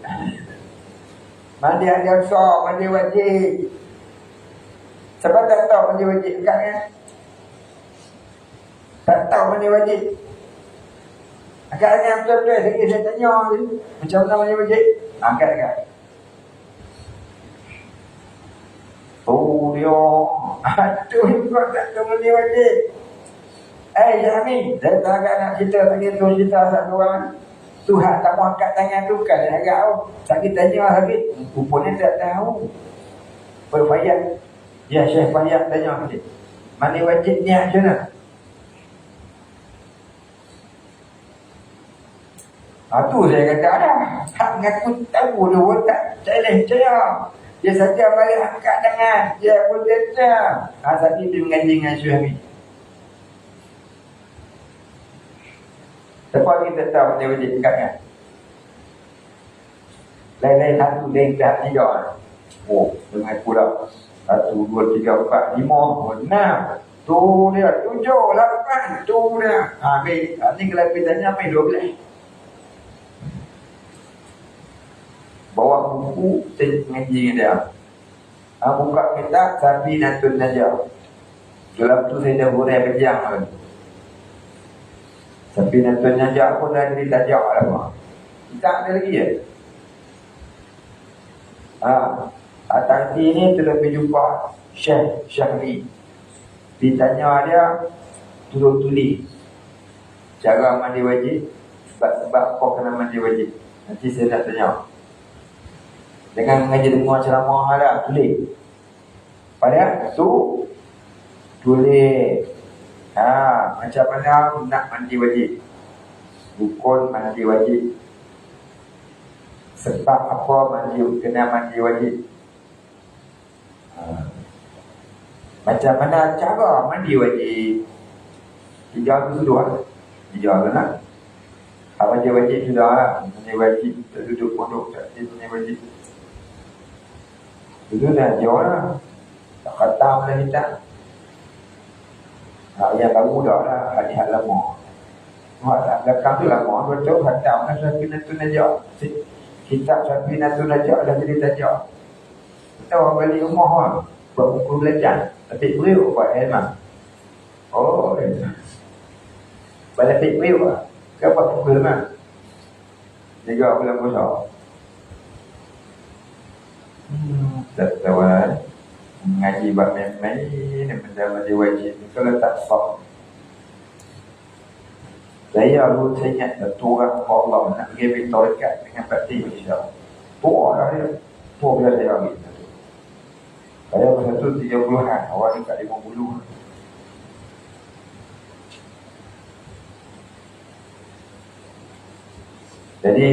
Mandi ada besar, mandi wajib. Sebab tak tahu mandi wajib kan? Tak tahu mandi wajib. Agaknya betul-betul saya tanya je. Macam mana mandi wajib? Angkat. Oh dia. Aduh, kau tak tahu mandi wajib. Jami, saya tak agak nak cerita lagi tu, cerita satu orang. Tuhan tak mau angkat tangan tu kan dia agak tahu. Sakit tanya habis, rupanya tak tahu. Berfayat. Ya, Syekh Fayat tanya habis. Mandi wajib ni macam mana? Tu saya kata ada. Tak mengaku tahu dulu, tak challenge saya. Dia saja balik angkat tangan. Dia pun tetap. Tadi dia mengaji dengan Syekh Hamid. Sebab kita tahu dia wajib angkatkan. Lain-lain 1, 2, 3, 4. Oh, dengan pula 1, 2, 3, 4, 5, 6. Tu dia 7, 8. Tu dia. Habis. Ni kalau kita tanya apa 12. Bawa buku, saya mengaji dengan dia. Buka kitab, Safi Natun Najah. Dalam tu saya dah hurai pejam lagi. Safi Natun Najah pun dah jadi tajak lah. Tak ada lagi ya. Tadi ni terlebih jumpa Syekh Syahri. Ditanya dia, tulis cara mandi wajib, sebab apa kena mandi wajib. Nanti saya nak tanya. Jangan mengaji dengar ceramah lah, tulis. Pada tu tulis macam mana nak mandi wajib, rukun mandi wajib, sebab apa kena mandi wajib, macam mana cara mandi wajib. 3 tu sudah. 3 lah. Mandi wajib sudah lah. Mandi wajib tak duduk pondok, tak mandi wajib. Itu dah jauh lah. Tak khatam lah kita. Yang baru dah lah. Hadis lama. Belakang tu lama. Betul khatam lah. Safinatun Najah. Kitab Safinatun Najah dah jadi tajak. Kita orang balik rumah lah. Buat buku belajar. Tapi beriuk buat ilmah. Oh, balik beriuk lah. Kau buat buku ilmah. 3 bulan puasa. Tak tahu lah. Mengaji buat main-main, benda wajib. Kalau tak sah. Saya ingat tu orang Allah nak pergi ambil tarekat dengan bakti Malaysia. Tua lah dia. Tua bila saya ambil. Saya masa tu 30-an. Awal dekat 50. Jadi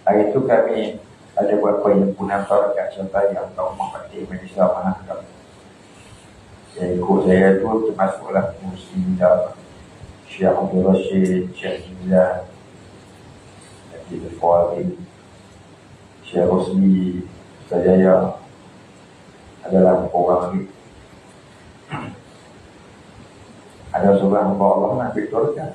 hari tu kami ada buat perhimpunan tarekat serta yang tahu bakti Malaysia Mahakam. Ikut saya tu termasuklah Muslidah, Syekh Abdul Rashid, Syekh Jimla, Syekh Al-Fawadi, Syekh Rosli, Sajaya. Adalah orang lagi. Ada seorang hamba Allah nak bertorekat.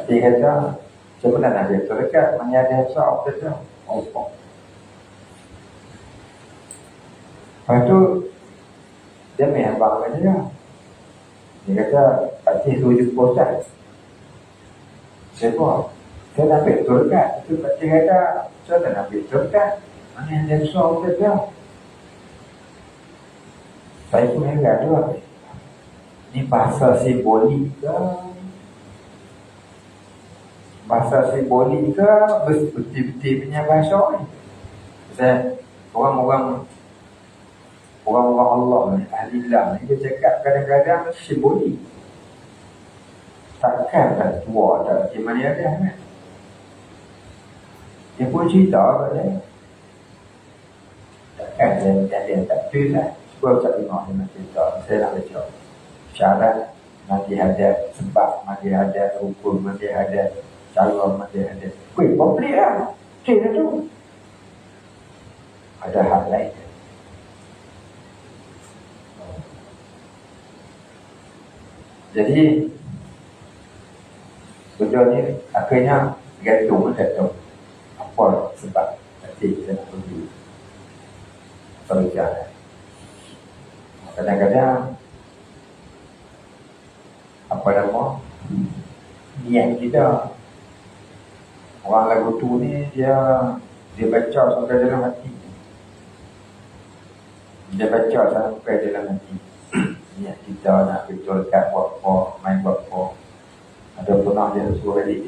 Dia kata, sebenarnya nak bertorekat, menyadari sahab saja. Allah. Lepas tu, dia main abang kata dia. Dia kata, Pakcik tu jumpa Ustaz. Saya buat. Saya nak bertorekat. Itu Pakcik kata, saya tak nak bertorekat. Mana yang dia susah saja. Saya pun heran juga. Ini bahasa simbolik ke? Bahasa simbolik ke? Betul-betul punya bahasa ni. Saya, orang-orang Allah ni, Ahlillah ni, dia cakap kadang-kadang simbolik. Takkan tak tua, tak gimana ada kan? Dia pun cerita kat saya. Takkan dia tak betul lah. Sebab tak tengok dia nak cerita. Saya nak baca syarat, mandi hadat, sebab mandi hadat, hukum mandi hadat, calon mandi hadat. Komplit lah. Cerita tu. Ada hal lain. Jadi benda ni akhirnya gantung tahu apa sebab nanti kita nak pergi berjalan. Kadang-kadang apa nama niat kita, orang lagu tu ni dia baca sampai dalam hati. Dia baca sampai dalam hati. Niat kita nak betulkan buat apa, main buat apa. Ada pernah dia suruh balik.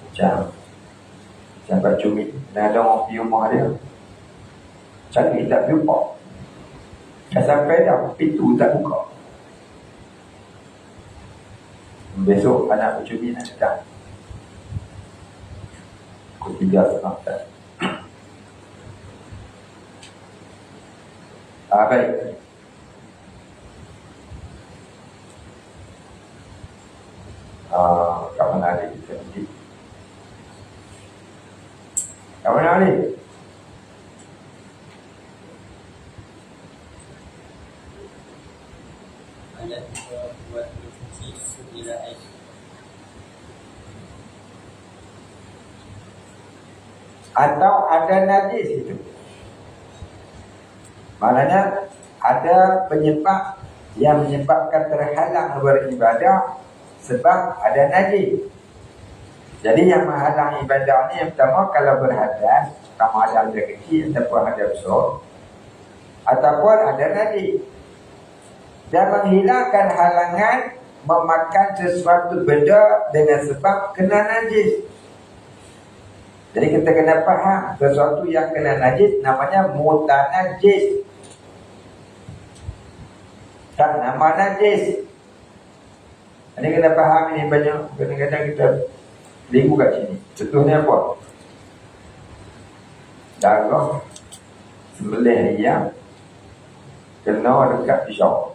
Macam Pak Cumi. Dan ada orang pergi rumah dia. Cari tak jumpa. Dah sampai dah, pintu tak buka. Besok anak Pak Cumi nak datang. Pukul 3:30. Baik. Kat mana ada kita nanti? Kat mana ni? Ayat buat berfungsi sembilan ayat. Atau ada najis itu. Maknanya ada penyebab yang menyebabkan terhalang beribadah sebab ada najis. Jadi yang menghalang ibadah ni yang pertama kalau berhadas, sama ada kecil ataupun ada besar, ataupun ada najis. Dan menghilangkan halangan memakan sesuatu benda dengan sebab kena najis. Jadi kita kena faham sesuatu yang kena najis namanya mutanajis, tak nama najis. Ini kena faham ini banyak. Kadang-kadang kita lingu kat sini. Contohnya apa? Darah sembelih ayam kena dekat pisau.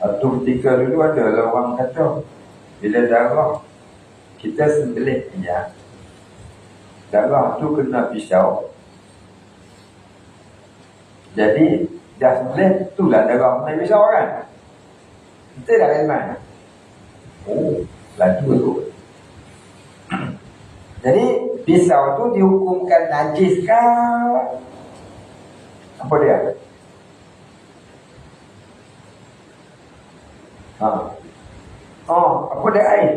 Atau ketika dulu ada lah orang kata, bila darah kita sembelih ayam, darah tu kena pisau. Jadi dah sembelih itulah darah kena pisau kan? Betul tak Ilman? Oh, laju tu. Jadi pisau tu dihukumkan najis kah? Apa dia? Oh, apa dia air?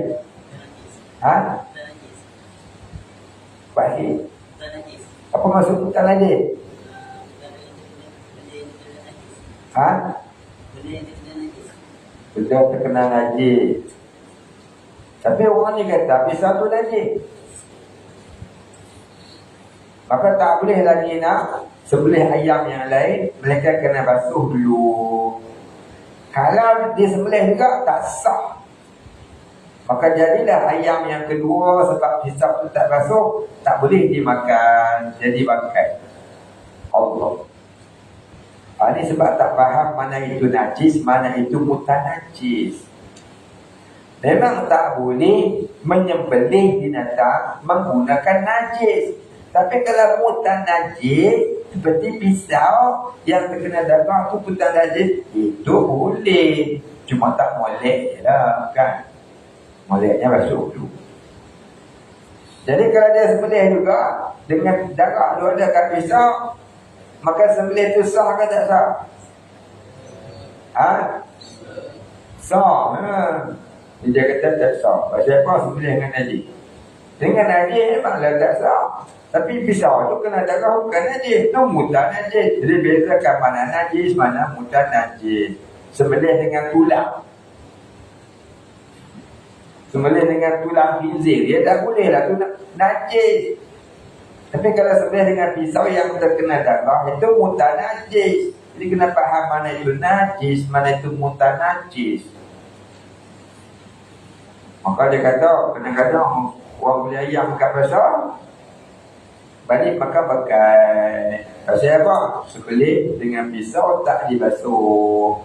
Baik. Apa maksud hutan najis? Benda terkena najis. Tapi orang ni kata pisau tu najis, maka tak boleh lagi nak sembelih ayam yang lain, mereka kena basuh dulu. Kalau disembelih juga tak sah, maka jadilah ayam yang kedua sebab pisau tu tak basuh, tak boleh dimakan, jadi bangkai. Allah. Ini sebab tak faham mana itu najis, mana itu mutanajis. Memang tak boleh menyembelih binatang menggunakan najis. Tapi kalau mutanajis seperti pisau yang terkena darah tu mutanajis, itu boleh. Cuma tak molek je lah kan. Moleknya basuh dulu. Jadi kalau dia sembelih juga dengan darah tu ada kat pisau, maka sembelih tu sah ke tak sah? Sah. Dia kata tak sah. Pasal apa sembelih dengan najis? Dengan najis memanglah tak sah. Tapi pisau tu kena darah bukan najis, tu mutan najis. Jadi bezakan mana najis, mana mutan najis. Sembelih dengan tulang, sembelih dengan tulang khinzir, dia tak boleh lah, tu najis. Tapi kalau sembelih dengan pisau yang terkena darah, itu mutan najis. Jadi kena faham mana itu najis, mana itu mutan najis. Maka dia kata, kadang-kadang orang beli ayam kat pasar, balik makan pakai. Pasal apa? Sembelih dengan pisau tak dibasuh.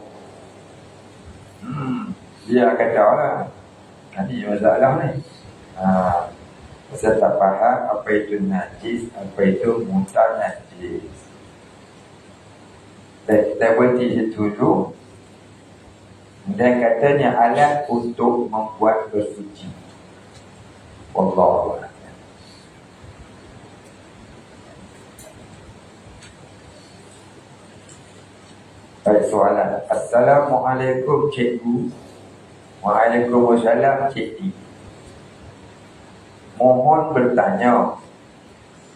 Dia kata lah, ini masalah ni. Pasal tak faham apa itu najis, apa itu mutan najis. Kita berhenti situ dulu. Dan katanya alat untuk membuat bersuci. Wallahu a'lam. Baik, soalan. Assalamualaikum cikgu. Waalaikumsalam cikgu. Mohon bertanya,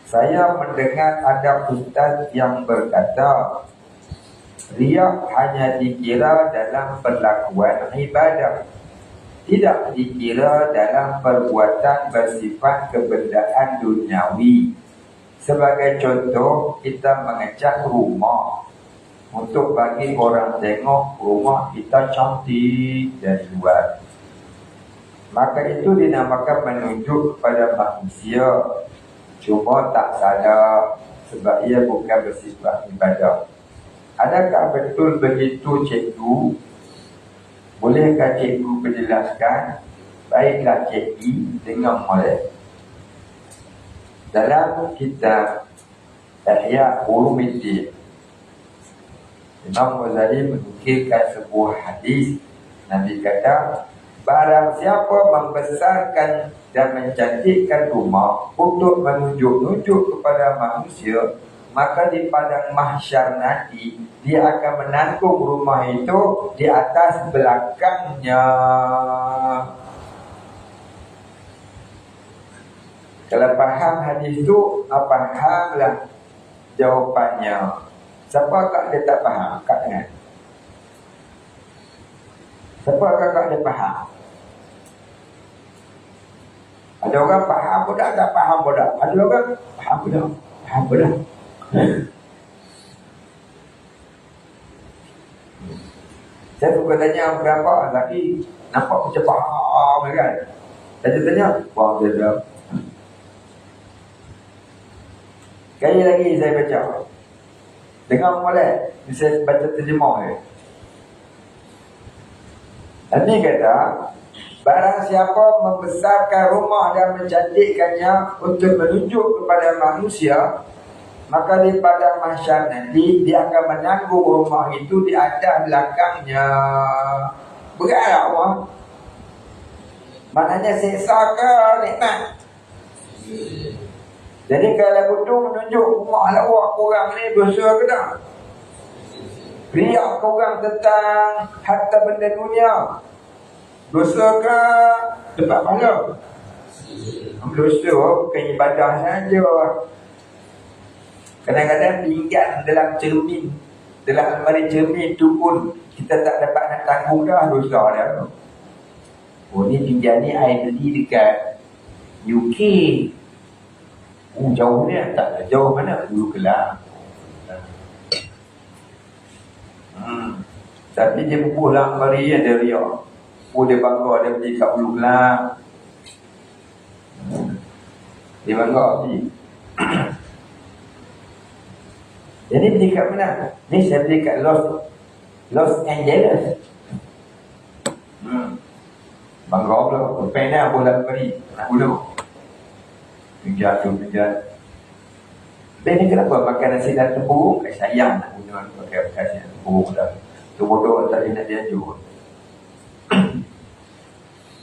saya mendengar ada ustaz yang berkata riya hanya dikira dalam perlakuan ibadah, tidak dikira dalam perbuatan bersifat kebendaan duniawi. Sebagai contoh, kita mengecat rumah untuk bagi orang tengok rumah kita cantik dari luar. Maka itu dinamakan menunjuk kepada manusia. Cuma tak salah, sebab ia bukan bersifat ibadah. Adakah betul begitu cikgu? Bolehkah cikgu menjelaskan? Baiklah cikgu, dengar molek. Dalam kitab Ihya Ulumuddin, Imam Ghazali menukilkan sebuah hadis. Nabi kata, barang siapa membesarkan dan mencantikkan rumah untuk menunjuk-nunjuk kepada manusia, maka di padang mahsyar nanti dia akan menanggung rumah itu di atas belakangnya. Kalau faham hadis tu, fahamlah jawapannya. Siapa kak dia tak faham? Kat tangan. Siapa kakak dia faham? Ada orang faham budak, tak faham budak. Ada orang faham budak, faham budak. Saya suka tanya berapa lelaki nampak macam faham kan. Saya tanya, wah dia dah. Sekali lagi saya baca. Dengar molek, saya baca terjemah dia. Ini kata, barang siapa membesarkan rumah dan mencantikkannya untuk menunjuk kepada manusia, maka di padang mahsyar nanti dia akan menanggung rumah itu di atas belakangnya. Berat tak Allah? Maknanya seksa ke nikmat? Jadi kalau betul menunjuk rumah lawak korang ni bersuara ke tak? Riak korang tentang harta benda dunia, dosa ke tempat pahala? Dosa bukan ibadah saja. Kadang-kadang pinggan dalam cermin, dalam almari cermin tu pun kita tak dapat nak tanggung dah, dosa dah. Oh ni pinggan ni I beli dekat UK. Jauh ni tak jauh mana? Ulu Kelang. Tapi dia bubuh lah almari dia riak. Dia bangga dia pergi kat Ulu Kelang. Dia bangga pergi. Jadi pergi kat mana? Ni saya pergi kat Los Angeles. Bangga pula. Penat bola pergi. Nak bulu. Penjat tu, penjat. Ben ni kenapa makan nasi dan tepung? Sayang nak guna pakai nasi dan tepung dah. Tu bodoh tak nak dianjur.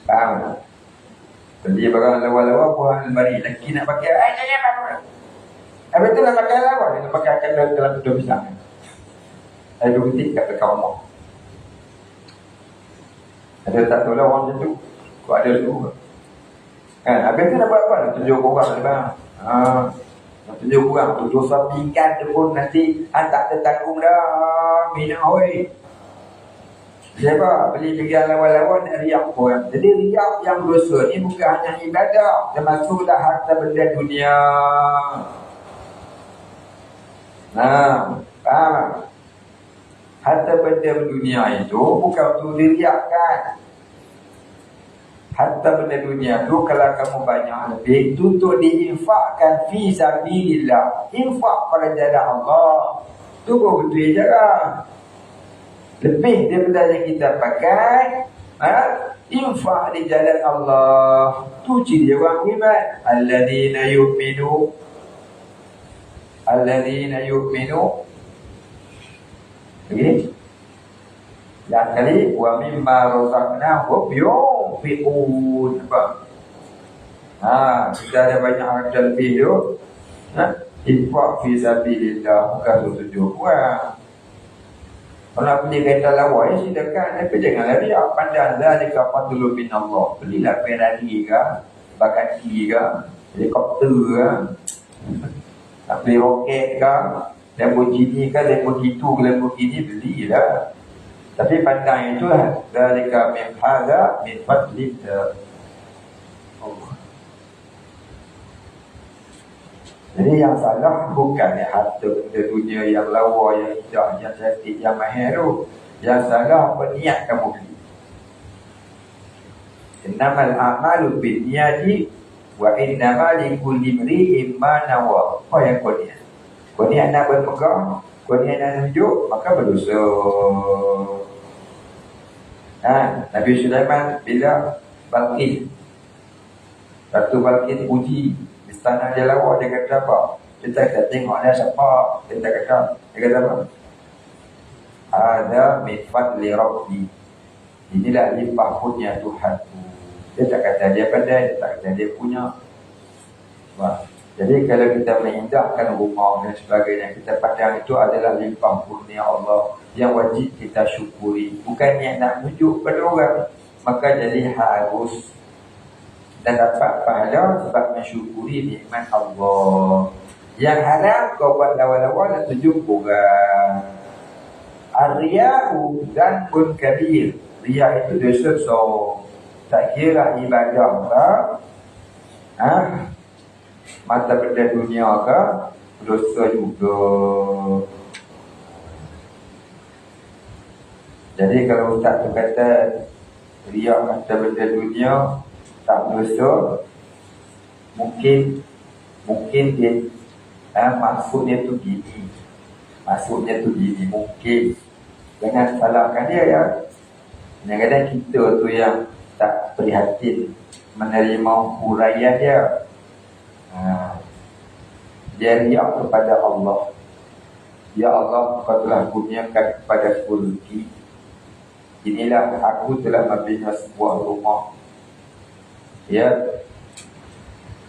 Faham tak? Beli barang lawa-lawa buah almari. Lelaki nak pakai, jangan apa-apa. Habis tu nak pakai lawa. Dia nak pakai akan dalam tutup pisang. Ada dua ketik kat belakang rumah. Ada tak tahu lah orang macam tu. Kau ada tu. Kan, habis tu nak buat apa? Nak tunjuk korang ni bang. Nak tunjuk korang tu. Dosa pinggan tu pun nanti tak tertanggung dah. Minah oi. Siapa beli pinggan lawan-lawan nak riak korang. Jadi riak yang dosa ni bukan hanya ibadah. Termasuklah harta benda dunia. Faham? Harta benda dunia itu bukan untuk diriakkan. Harta benda dunia tu kalau kamu banyak lebih, itu untuk diinfakkan fi sabilillah. Infak pada jalan Allah. Tu pun betul jarang. Lebih daripada yang kita pakai, infak di jalan Allah. Tu ciri orang beriman. Alladzina yu'minu. Okay. Yang kali wa mimma razaqnahum yunfiqun. Apa? Kita ada banyak harta lebih tu. Infak fi sabilillah, bukan untuk tujuh orang. Kalau nak beli kereta lawa, silakan. Tapi janganlah riak. Pandang zalika fadlun min Allah. Belilah Ferrari ke, Bugatti ke, helikopter ke, nak beli roket ke, Lamborghini ke, Lamborghini belilah. Tapi pandang itu lah, zalika min hadza min fadlillah. Jadi yang salah bukan harta benda dunia yang lawa, yang indah, yang cantik, yang mahal tu. Yang salah berniat kamu beli. Innamal a'malu binniyati wa innamal likulli imri'in ma nawa. Apa yang kau niat? Kau niat nak berpegang, kau niat nak tunjuk, maka berdosa. Nabi Sulaiman bila Balqis, Ratu Balqis puji istana dia lawa, dia kata apa? Kita tengok dia siapa. Dia kata apa? Ada min fadli rabbi. Inilah limpah punya Tuhan. Dia tak kata dia pandai, dia tak kata dia punya. Jadi kalau kita mengindahkan rumah dan sebagainya, kita pandang itu adalah limpah kurnia Allah yang wajib kita syukuri. Bukan yang nak tunjuk pada orang. Maka jadi harus dan dapat pahala sebab mensyukuri nikmat Allah. Yang haram kau buat lawa-lawa nak tunjuk orang. Ar-riya'u dzanbun kabir. Riya itu dosa besar. Tak kira ibadah ke, mata benda dunia ke, dosa juga. Jadi kalau ustaz tu kata riya mata benda dunia tak dosa, mungkin dia maksudnya tu gini. Mungkin jangan salahkan dia ya. Kadang-kadang kita tu yang tak prihatin menerima huraian dia. Dia riak kepada Allah. Ya Allah, kau telah kurniakan kepada rezeki. Inilah aku telah membina sebuah rumah. Ya.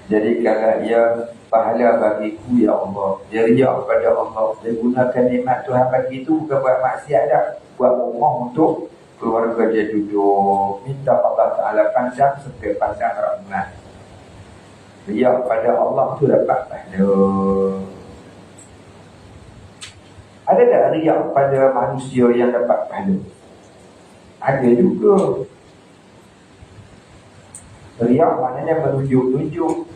Jadi kalau ia pahala bagiku ya Allah. Dia riak kepada Allah. Dia gunakan nikmat Tuhan bagi itu bukan buat maksiat dah. Buat rumah untuk keluarga dia duduk. Minta Allah Ta'ala pandang seperti pandang rahmat. Riak pada Allah tu dapat pahala. Ada tak riak pada manusia yang dapat pahala? Ada juga. Riak maknanya menunjuk-nunjuk.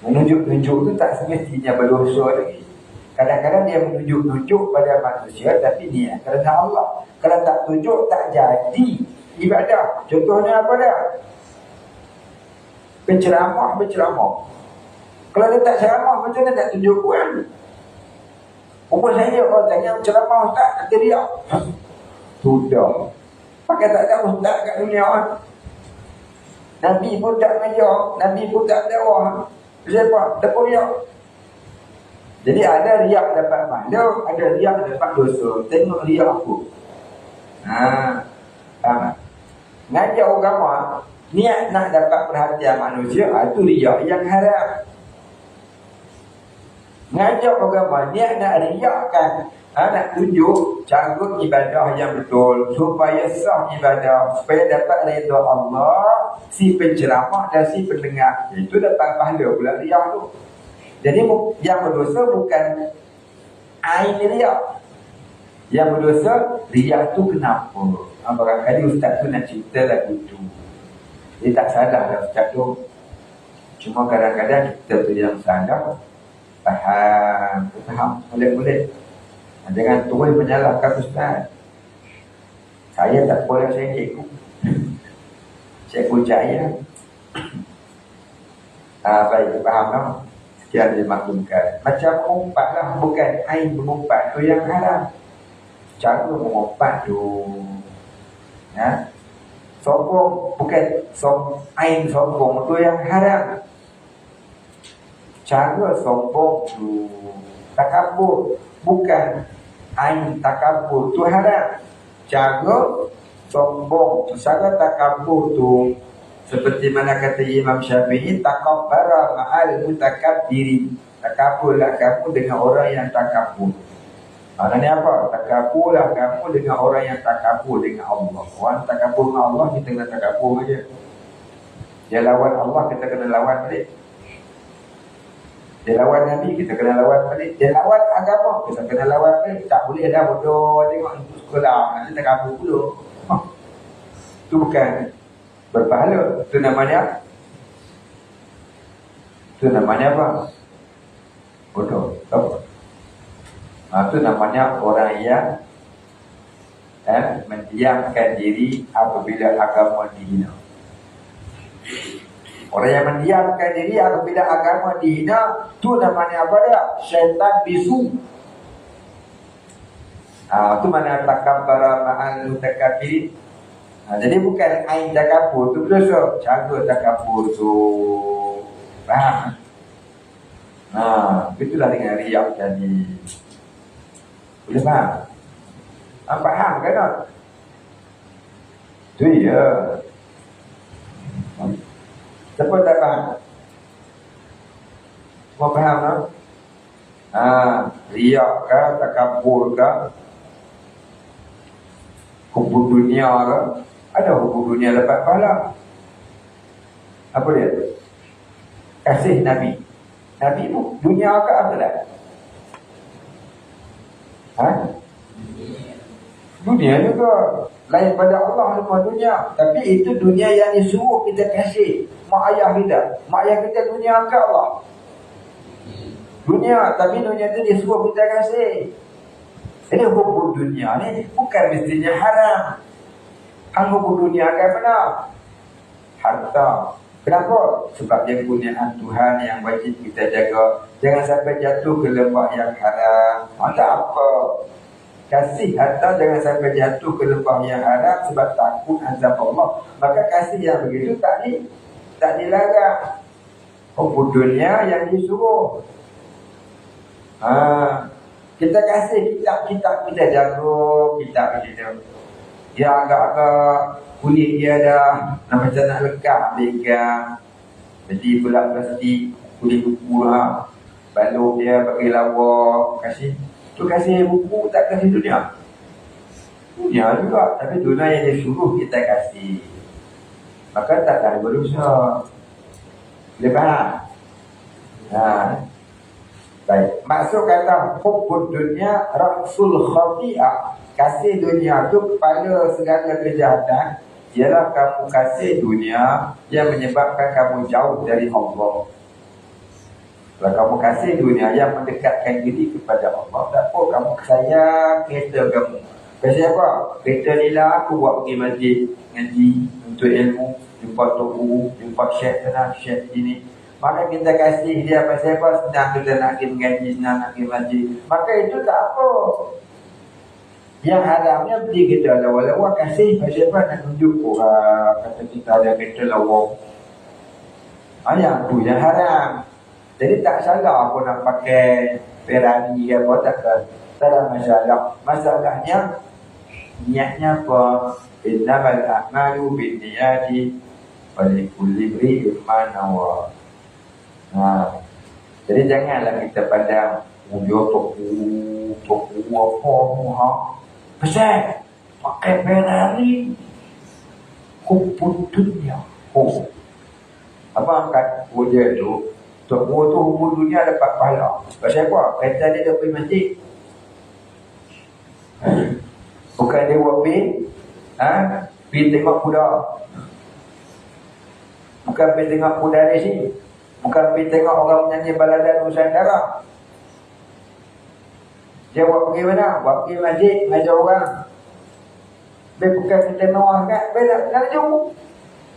Menunjuk-nunjuk tu tak semestinya berdosa lagi. Kadang-kadang dia menunjuk-nunjuk pada manusia tapi niat kerana Allah. Kalau tak tunjuk tak jadi ibadah. Contohnya apa dia? Berceramah. Kalau dia tak ceramah, macam mana tak tunjuk Quran? Umur saya orang tanya ceramah ustaz, kata dia sudah pakai tak ada ustaz kat dunia. Nabi pun tak mengajar, Nabi pun tak dakwah. Siapa? Tak punya. Jadi ada riak dapat pahala, ada riak dapat dosa. Tengok riak aku. Ngajar agama, niat nak dapat perhatian manusia, itu riak yang haram. Ngajar agama, niat nak riakkan, nak tunjuk cara ibadah yang betul, supaya sah ibadah, supaya dapat redha Allah, si penceramah dan si pendengar. Itu dapat pahala pula riak tu. Jadi yang berdosa bukan ain riak. Yang berdosa riak tu kenapa? Barangkali ustaz tu nak cerita lagu tu. Dia tak salah lah ustaz tu. Cuma kadang-kadang kita tu yang salah. Faham. Boleh. Jangan terus menyalahkan ustaz. Saya tak boleh, saya cikgu. Cikgu Jaya. Baik, faham tak? Dia dimaklumkan. Macam mengumpat lah. Bukan ain mengumpat tu yang haram. Cara mengumpat tu. Sombong. Bukan ain sombong tu yang haram. Cara sombong tu. Takabur. Bukan ain takabur tu haram. Cara sombong tu. Cara takabur tu. Seperti mana kata Imam Syafi'i, takabbara ma'al mutakabbiri. Takabburlah kamu dengan orang yang takabur. Maknanya apa? Takabburlah kamu dengan orang yang takabur dengan Allah. Orang takabur dengan Allah, kita kena takabur saja. Dia lawan Allah, kita kena lawan balik. Dia lawan Nabi, kita kena lawan balik. Dia lawan agama, kita kena lawan balik. Tak boleh dah bodoh tengok untuk sekolah, nanti takabur dulu. Itu bukan berpahala. Itu namanya apa? Bodoh. Tahu? Itu namanya orang yang mendiamkan diri apabila agama dihina. Orang yang mendiamkan diri apabila agama dihina, itu namanya apa dia? Syaitan bisu. Itu mana takabbara ma'al mutakabbirin. Jadi bukan ain takabur tu berdosa, cara takabur tu. Faham? Itulah dengan riak tadi. Boleh faham? Faham kan tak? Tu ya. Siapa tak faham? Kau faham tak? Riak ke, takabur ke, hubung dunia ke. Ada hubung dunia dapat pahala. Apa dia? Kasih Nabi. Nabi pun dunia ke akhirat? Dunia juga. Lain pada Allah semua dunia. Tapi itu dunia yang disuruh kita kasih mak ayah kita. Mak ayah kita dunia ke Allah? Dunia. Tapi dunia itu disuruh kita kasih. Jadi hukum dunia ni bukan mestinya haram. Hukum dunia akan benar. Harta. Kenapa? Sebab dia kurniaan Tuhan yang wajib kita jaga. Jangan sampai jatuh ke lembah yang haram. Tak apa. Kasih harta jangan sampai jatuh ke lembah yang haram sebab takut azab Allah. Maka kasih yang begitu tak dilarang. Hukum dunia yang disuruh. Kita kasih kitab kita jaga kitab kita. Dia agak-agak kulit dia dah macam nak lekap dia. Jadi pula plastik kulit buku balok dia bagi lawa kasih. Tu kasih buku tak kasih dunia. Dunia juga, tapi dunia yang disuruh kita kasih. Maka tak ada berdosa. Boleh faham? Baik. Maksud kata hukum dunia rasul khati'ah. Kasih dunia tu kepala segala kejahatan. Ialah kamu kasih dunia yang menyebabkan kamu jauh dari Allah. Kalau kamu kasih dunia yang mendekatkan diri kepada Allah, tak apa kamu sayang kereta kamu. Pasal apa? Kereta ni lah aku buat pergi masjid ngaji untuk ilmu, jumpa tok guru, jumpa syekh sana, syekh sini. Maka kita kasih dia pasal apa? Senang kita nak pergi mengaji, senang nak pergi masjid. Maka itu tak apa. Yang haramnya beli kita lawa-lawa kasih pasal apa? Nak tunjuk orang kata kita ada kereta lawa. Yang tu yang haram. Jadi tak salah aku nak pakai Ferrari ke apa, tak ada masalah. Masalahnya niatnya apa? Innamal a'malu binniyati wa likulli imri'in ma nawa. Jadi janganlah kita pandang toku apa pasal pakai Ferrari hukum dunia. Apa angkat dia tu? Toko tu hukum dunia dapat pahala. Pasal apa? Kereta dia dah pergi masjid. Bukan dia buat pergi tengok kuda. Bukan pergi tengok kuda racing. Bukan pergi tengok orang menyanyi baladan Nusantara. Dia buat pergi mana? Buat pergi masjid, mengajar orang. Dia bukan kita mewah kat. Beda, nak jumpa.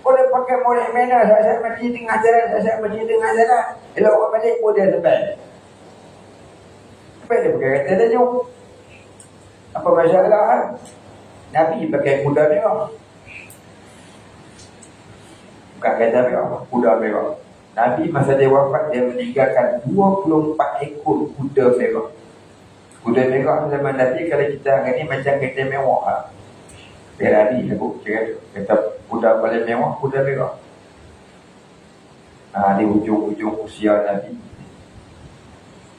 Boleh pakai molek mana saat masjid tengah jalan, saat masjid tengah jalan. Bila orang balik pun dia sampai. Sampai dia pakai kereta tajuk. Apa masalah? Nabi pakai kuda merah. Bukan kereta merah, kuda merah. Nabi masa dia wafat, dia meninggalkan 24 ekor kuda merah. Kuda merah zaman Nabi kalau kita hari ni macam kereta mewah. Ferrari aku kata kuda paling mewah, kuda merah. Di hujung-hujung usia Nabi.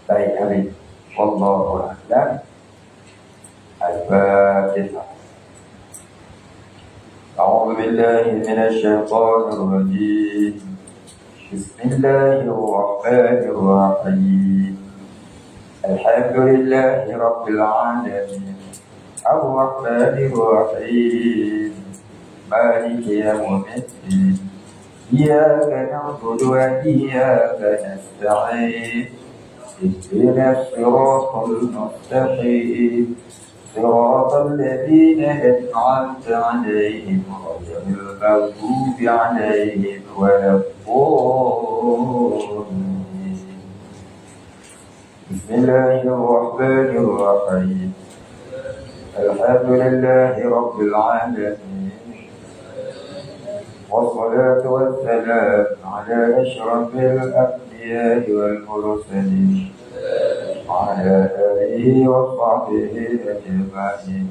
Baik, habis. Wallahu a'lam. Al-Fatihah. A'udzu billahi minasy syaithanir rajim. Bismillahirrahmanirrahim. Alhamdulillahi rabbil alamin. الرحمن الرحيم مالك يوم الدين إياك نعبد وإياك نستعين اهدنا الصراط المستقيم صراط الذين أنعمت عليهم غير المغضوب عليهم ولا الضالين. بسم الله الرحمن الرحيم الحمد لله رب العالمين والصلاة والسلام على أشرف الأنبياء والمرسلين وعلى آله وصحبه أجمعين.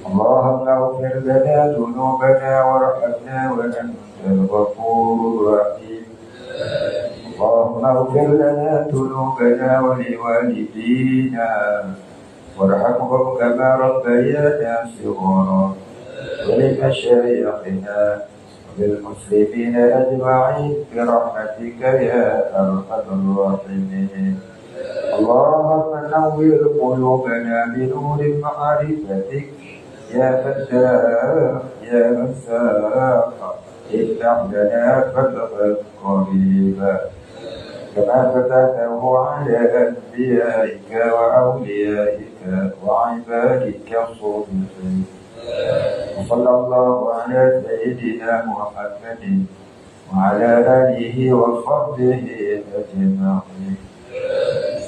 اللهم اغفر لنا ذنوبنا وارحمنا وأنت الغفور الرحيم. اللهم اغفر لنا ذنوبنا ولوالدينا وارحمهم كما ربيانا صغارا ولمشايخنا وللمسلمين أجمعين برحمتك يا أرحم الراحمين. اللهم نور قلوبنا بنور معرفتك يا فتاح يا رزاق افتح لنا فتحا قريبا كما فتحته على أنبيائك وأوليائك وعبادك الصالحين. وصلى الله على سيدنا محمد وعلى آله وصحبه أجمعين.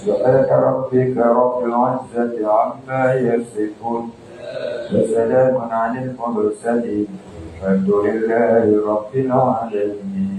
سبحان ربك رب العزة عما يصفون وسلام على المرسلين الحمد لله رب العالمين.